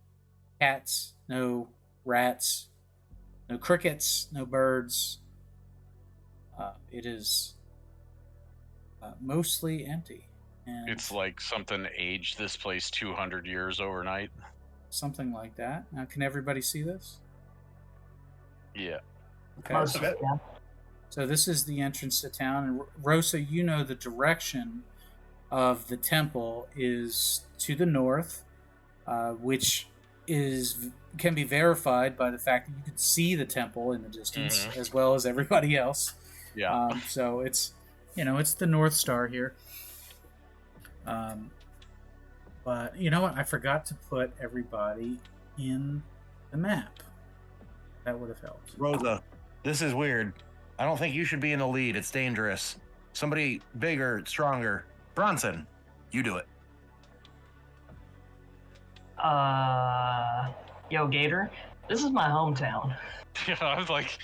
cats, no rats, no crickets, no birds. It is mostly empty. And It's like something aged this place 200 years overnight. something like that. Now, can everybody see this? Yeah. Okay. Most of it. Yeah. So this is the entrance to town. And Rosa, you know the direction of the temple is to the north, which can be verified by the fact that you can see the temple in the distance, as well as everybody else. Yeah. So it's it's the North Star here. But you know what? I forgot to put everybody in the map. That would have helped. Rosa, this is weird. I don't think you should be in the lead. It's dangerous. Somebody bigger, stronger. Bronson, you do it. Yo, Gator, this is my hometown. Yeah, I was like,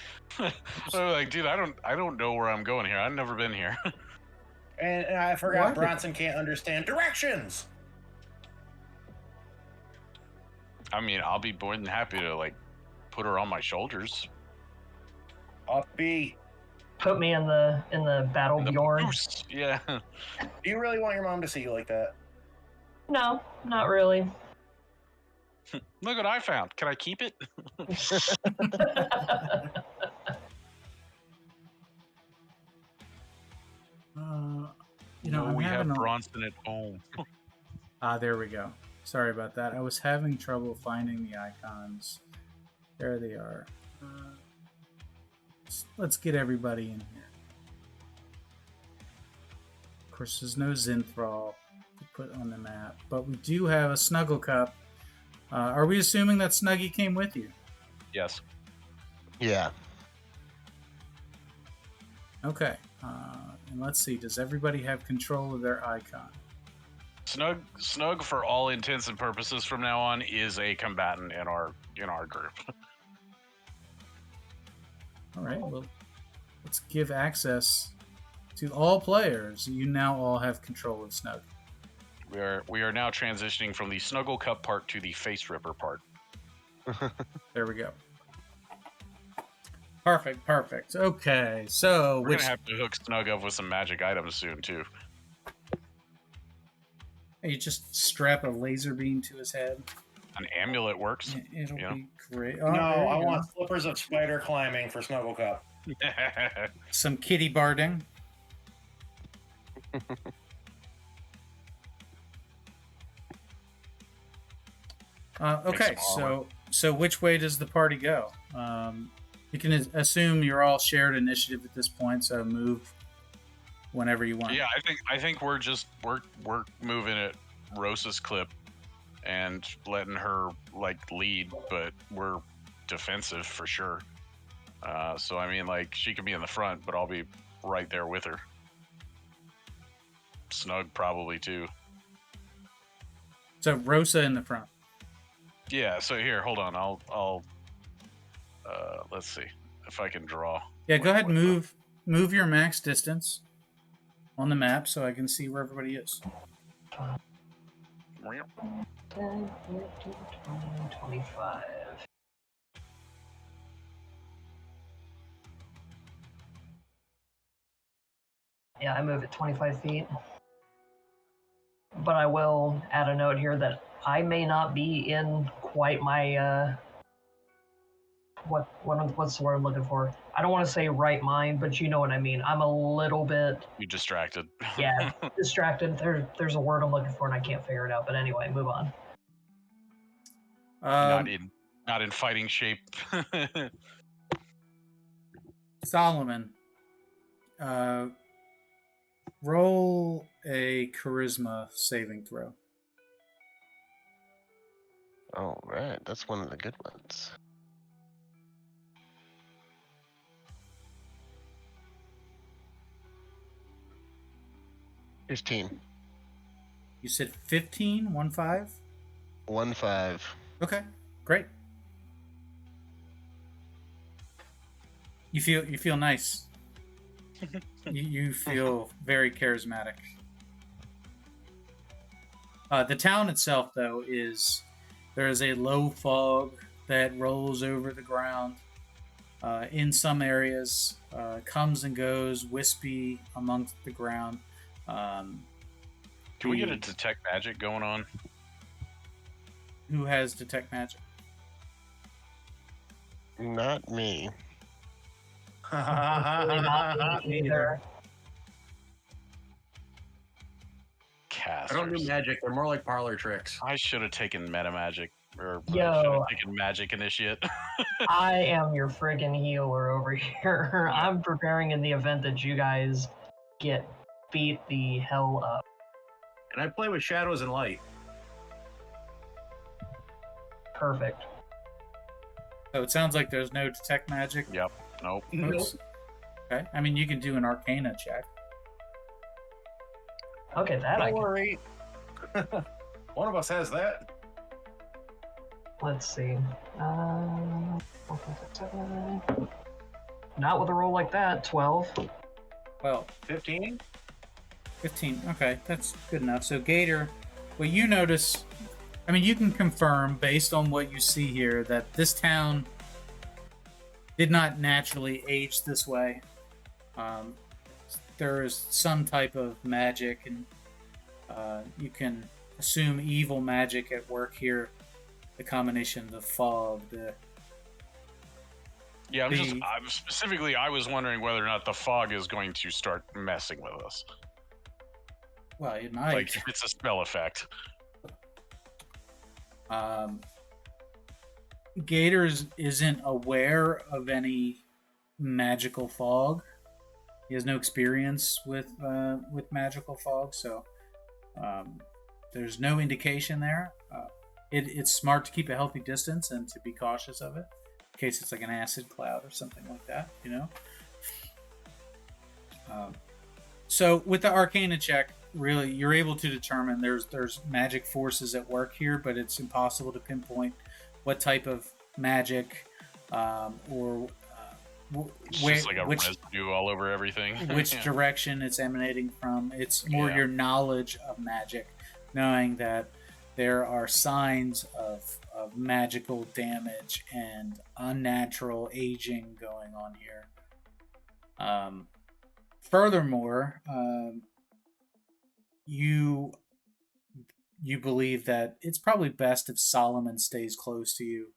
dude, I don't know where I'm going here. I've never been here. And I forgot What? Bronson can't understand directions. I mean, I'll be more than happy to like put her on my shoulders. Upbeat. Put me in the battle And the Bjorn. boost. Yeah. Do you really want your mom to see you like that? No, not really. Look what I found. Can I keep it? I'm we have having Bronson at home. there we go. Sorry about that. I was having trouble finding the icons. There they are. Let's get everybody in here. Of course, there's no Zinthral to put on the map, but we do have a Snuggle Cup. Are we assuming that Snuggie came with you? Yes. Yeah. Okay. And let's see. Does everybody have control of their icon? Snug for all intents and purposes from now on is a combatant in our group. All right. Well, let's give access to all players. You now all have control of Snug. We are now transitioning from the Snuggle Cup part to the Face Ripper part. There we go. Perfect. Okay, so We're gonna have to hook Snug up with some magic items soon too. You just strap a laser beam to his head. An amulet works. It'll Yeah. be great. No, I want slippers of spider climbing for Snuggle Cup. some kitty barding. Okay, so which way does the party go? You can assume you're all shared initiative at this point, so move whenever you want. Yeah, I think we're moving at Rosa's clip and letting her like lead, but we're defensive for sure. So I mean, like she could be in the front, but I'll be right there with her. Snug probably too. So Rosa in the front. Yeah. So here, hold on. I'll let's see if I can draw. Yeah, go ahead and move your max distance on the map so I can see where everybody is. 10, 15, 20, 25. Yeah, I move at 25 feet. But I will add a note here that I may not be in quite my what's the word I'm looking for? I don't want to say right mind, but you know what I mean. I'm a little bit You distracted. yeah, distracted. There's a word I'm looking for and I can't figure it out. But anyway, move on. Not in fighting shape. Solomon, roll a charisma saving throw. All right, that's one of the good ones. $15. You said 15, 1-5? 1-5. Okay, great. You feel nice. you feel very charismatic. The town itself, though, there is a low fog that rolls over the ground. In some areas, comes and goes, wispy amongst the ground. Can we get a detect magic going on? Who has detect magic? Not me. Either. I don't do Casters. magic. They're more like parlor tricks. I should have taken meta magic. Or Yo. should have taken magic initiate. I am your friggin' healer over here. I'm preparing in the event that you guys get beat the hell up. And I play with shadows and light. Perfect. So it sounds like there's no detect magic. Yep. Nope. Oops. Okay. I mean, you can do an Arcana check. Okay, that I Don't can. worry. One of us has that. Let's see. Not with a roll like that. 12. Well, 15? 15. Okay, that's good enough. So, Gator, well, you notice, I mean, you can confirm based on what you see here that this town did not naturally age this way. There is some type of magic, and you can assume evil magic at work here. The combination of the fog, Yeah, I was wondering whether or not the fog is going to start messing with us. well, it might. Like, if it's a spell effect. Gators isn't aware of any magical fog. He has no experience with magical fog, so there's no indication there. It's smart to keep a healthy distance and to be cautious of it, in case it's like an acid cloud or something like that, you know? So with the Arcana check, really, you're able to determine there's magic forces at work here, but it's impossible to pinpoint what type of magic or It's just like a residue all over everything. which Yeah. direction it's emanating from. It's more Yeah. your knowledge of magic, knowing that there are signs of magical damage and unnatural aging going on here. Furthermore, you believe that it's probably best if Solomon stays close to you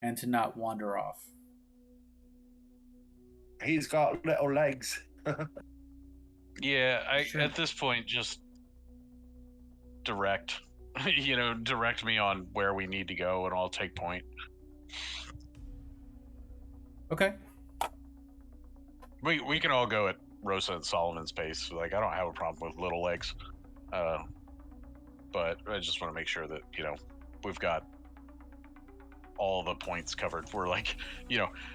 and to not wander off. He's got little legs. Yeah, Sure. at this point, just direct. Direct me on where we need to go, and I'll take point. Okay. We can all go at Rosa and Solomon's pace. Like, I don't have a problem with little legs, but I just want to make sure that we've got all the points covered. We're like,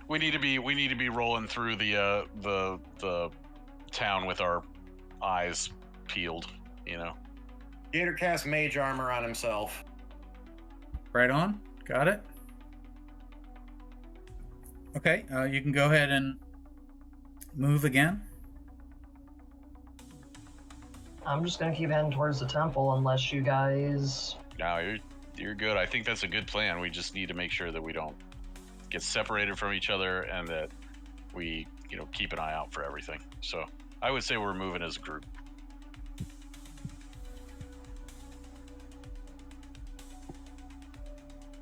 we need to be rolling through the town with our eyes peeled. Gator casts mage armor on himself. Right on. Got it. Okay, you can go ahead and move again. I'm just gonna keep heading towards the temple unless you guys. No, you're good. I think that's a good plan. We just need to make sure that we don't get separated from each other, and that we keep an eye out for everything. So I would say we're moving as a group.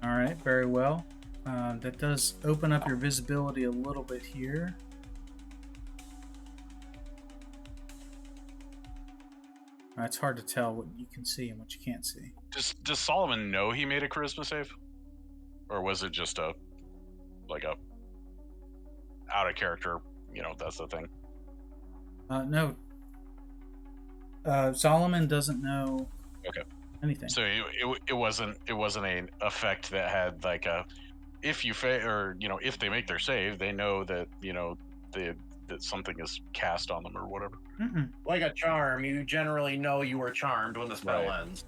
All right, very well. That does open up your visibility a little bit here. It's hard to tell what you can see and what you can't see. Does Solomon know he made a charisma save, or was it just a out of character? That's the thing. No. Solomon doesn't know. Okay. Anything. So it wasn't an effect that had like a if you if they make their save, they know that that something is cast on them or whatever. Mm-mm. Like a charm, you generally know you were charmed when the spell Right. ends.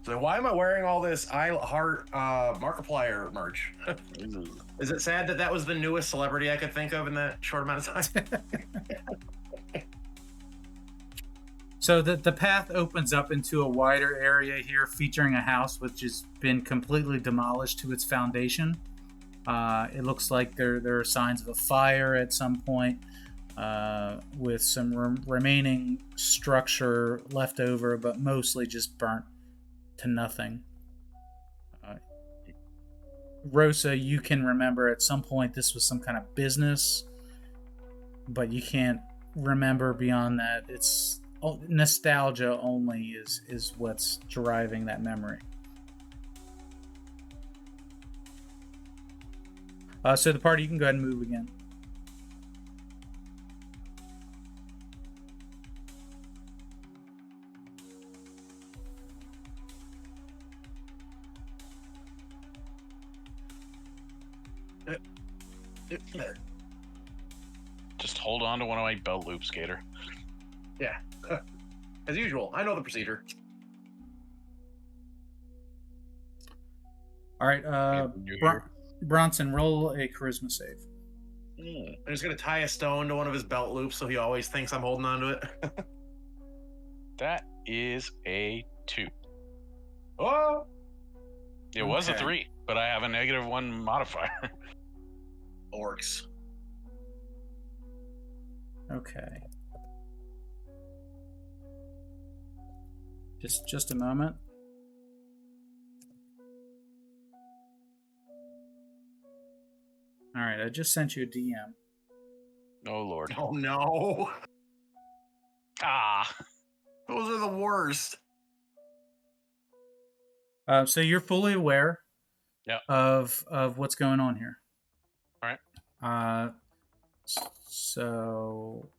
So why am I wearing all this Heart Markiplier merch? Is it sad that was the newest celebrity I could think of in that short amount of time? So the path opens up into a wider area here, featuring a house which has been completely demolished to its foundation. It looks like there are signs of a fire at some point, with some remaining structure left over, but mostly just burnt to nothing. Rosa, you can remember at some point this was some kind of business, but you can't remember beyond that. It's nostalgia only is what's driving that memory. So the party, you can go ahead and move again. Just hold on to one of my belt loops, Gator. Yeah. As usual, I know the procedure. All right, Bronson, roll a charisma save. I'm just gonna tie a stone to one of his belt loops so he always thinks I'm holding on to it. That is a 2. Oh! It was a Okay. 3, but I have a -1 modifier. Orcs. Okay. Just a moment. All right, I just sent you a DM. Oh, Lord. Oh no! Ah! Those are the worst. So you're fully aware Yeah. of what's going on here. All right. So,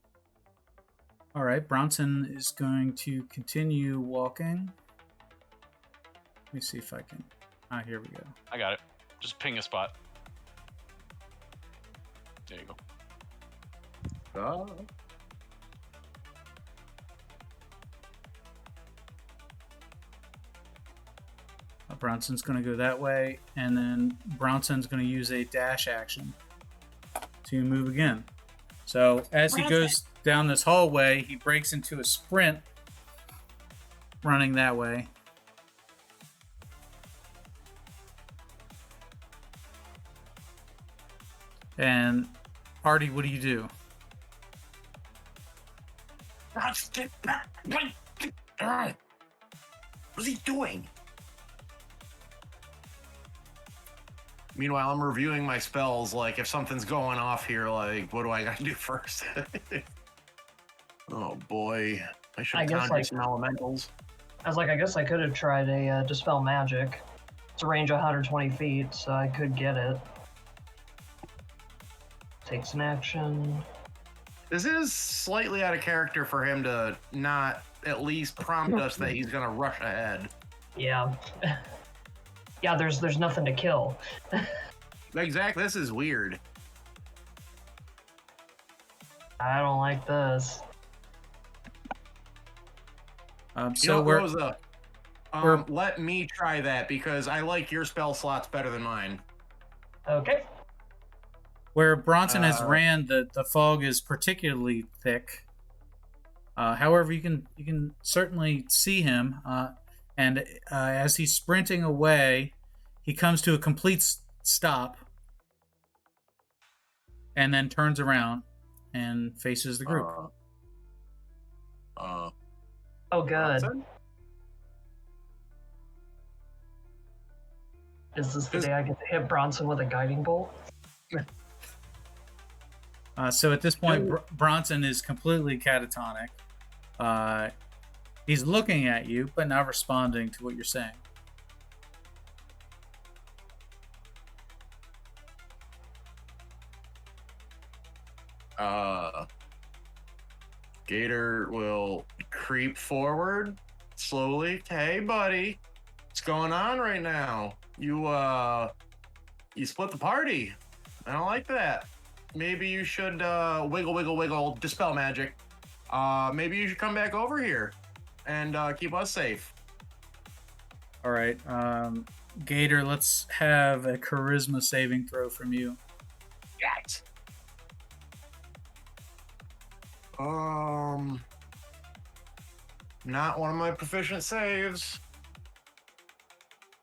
all right, Bronson is going to continue walking. Let me see if I can. Here we go. I got it. Just ping a spot. There you go. Oh. Bronson's going to go that way, and then Bronson's going to use a dash action to move again. So as he goes down this hallway, he breaks into a sprint running that way. And Artie, what do you do? What's he doing? Meanwhile, I'm reviewing my spells, like, if something's going off here, like, what do I gotta do first? Oh, boy. I should conjure some elementals. I was like, I guess I could have tried a Dispel Magic. It's a range of 120 feet, so I could get it. Takes an action. This is slightly out of character for him to not at least prompt us that he's gonna rush ahead. Yeah. Yeah, there's nothing to kill. Exactly, this is weird. I don't like this. So we're Rosa, let me try that because I like your spell slots better than mine. Okay. where Bronson has ran, the fog is particularly thick. However, you can certainly see him, and as he's sprinting away, he comes to a complete stop, and then turns around and faces the group. Oh, good. Bronson? Is this the day I get to hit Bronson with a guiding bolt? So at this point, Bronson is completely catatonic. He's looking at you, but not responding to what you're saying. Gator will creep forward slowly. Hey, buddy, what's going on right now? You split the party. I don't like that. Maybe you should wiggle, dispel magic. Maybe you should come back over here and keep us safe. All right, Gator, let's have a charisma saving throw from you. Yes. Not one of my proficient saves.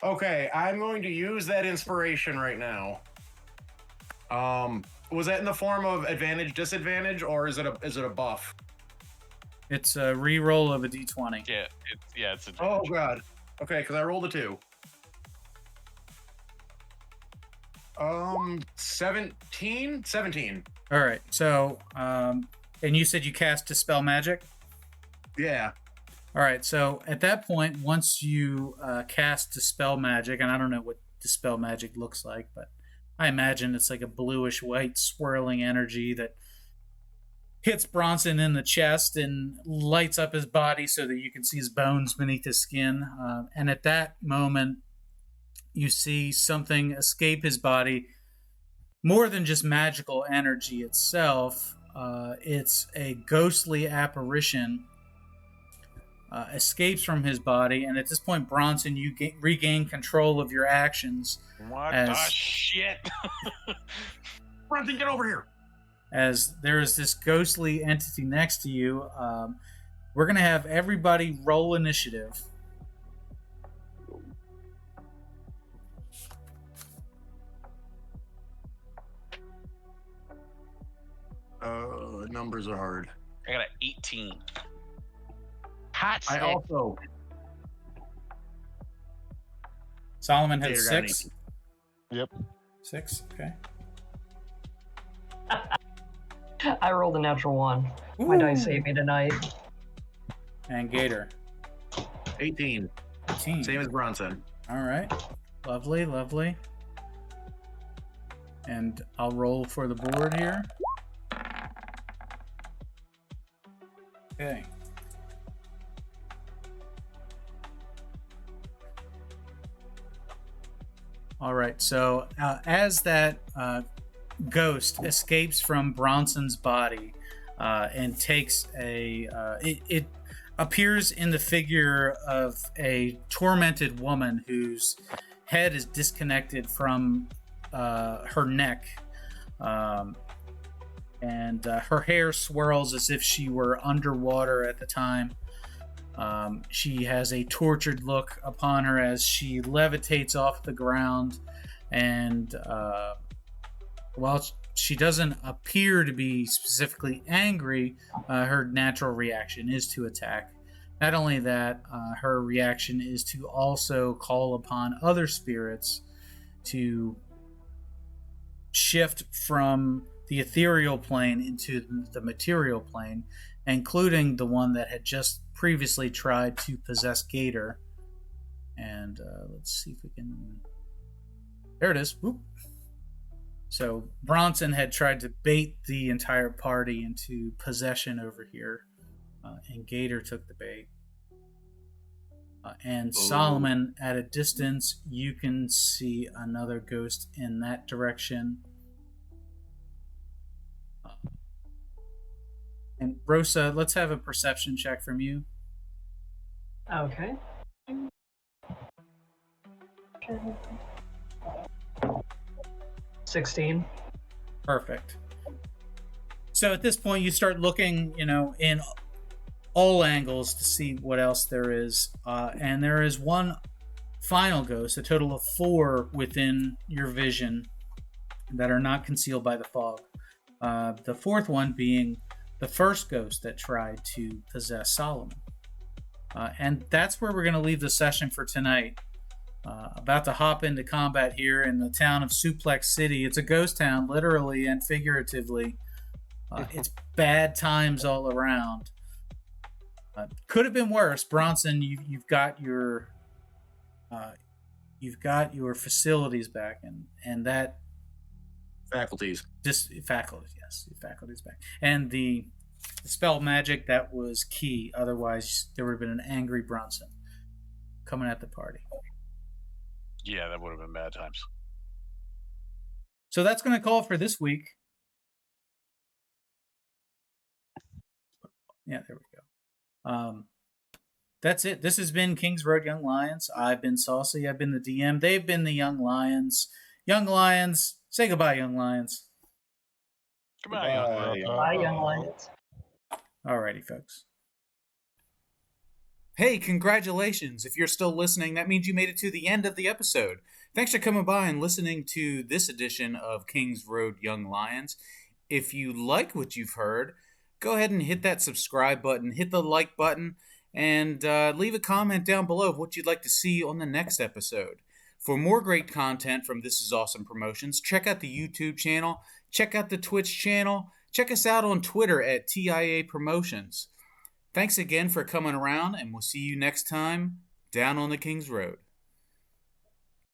Okay, I'm going to use that inspiration right now. Was that in the form of advantage, disadvantage, or is it a buff? It's a re-roll of a d20. Yeah, it's a. Oh god. Okay, because I rolled a 2. 17. All right, so and you said you cast Dispel Magic? Yeah. All right, so at that point, once you cast Dispel Magic, and I don't know what Dispel Magic looks like, but I imagine it's like a bluish-white swirling energy that hits Bronson in the chest and lights up his body so that you can see his bones beneath his skin. And at that moment, you see something escape his body. More than just magical energy itself, it's a ghostly apparition. Escapes from his body, and at this point, Bronson, you regain control of your actions. What the shit? Bronson, get over here! As there is this ghostly entity next to you, we're going to have everybody roll initiative. Numbers are hard. I got an 18. Hot I stick. also... Solomon had Gator got an 6. 18. Yep. 6, okay. I rolled a natural 1. My dice hate me tonight. And Gator. 18. 18. Same as Bronson. All right. Lovely, lovely. And I'll roll for the board here. Okay. All right, so as that ghost escapes from Bronson's body and takes it appears in the figure of a tormented woman whose head is disconnected from her neck, and her hair swirls as if she were underwater at the time. She has a tortured look upon her as she levitates off the ground, and while she doesn't appear to be specifically angry, her natural reaction is to attack. Not only that, her reaction is to also call upon other spirits to shift from the ethereal plane into the material plane, including the one that had just previously tried to possess Gator. And let's see if we can... There it is. Whoop. So Bronson had tried to bait the entire party into possession over here, and Gator took the bait. And Solomon, at a distance, you can see another ghost in that direction. And Rosa, let's have a perception check from you. Okay. 16. Perfect. So at this point, you start looking, in all angles to see what else there is. And there is one final ghost, a total of 4 within your vision that are not concealed by the fog. The 4th one being the first ghost that tried to possess Solomon. And that's where we're going to leave the session for tonight. About to hop into combat here in the town of Suplex City. It's a ghost town, literally and figuratively. It's bad times all around. Could have been worse. Bronson, you've got your facilities back, and that Faculties. Faculties back, and the spell magic that was key. Otherwise, there would have been an angry Bronson coming at the party. Yeah, that would have been bad times. So that's going to call for this week. Yeah, there we go. That's it. This has been Kings Road Young Lions. I've been Saucey. I've been the DM. They've been the Young Lions. Young Lions, say goodbye, Young Lions. Goodbye, young man. Bye, young lions. Alrighty, folks. Hey, congratulations. If you're still listening, that means you made it to the end of the episode. Thanks for coming by and listening to this edition of Kings Road Young Lions. If you like what you've heard, go ahead and hit that subscribe button, hit the like button, and leave a comment down below of what you'd like to see on the next episode. For more great content from This Is Awesome Promotions, check out the YouTube channel, check out the Twitch channel, check us out on Twitter at TIA Promotions. Thanks again for coming around, and we'll see you next time down on the King's Road.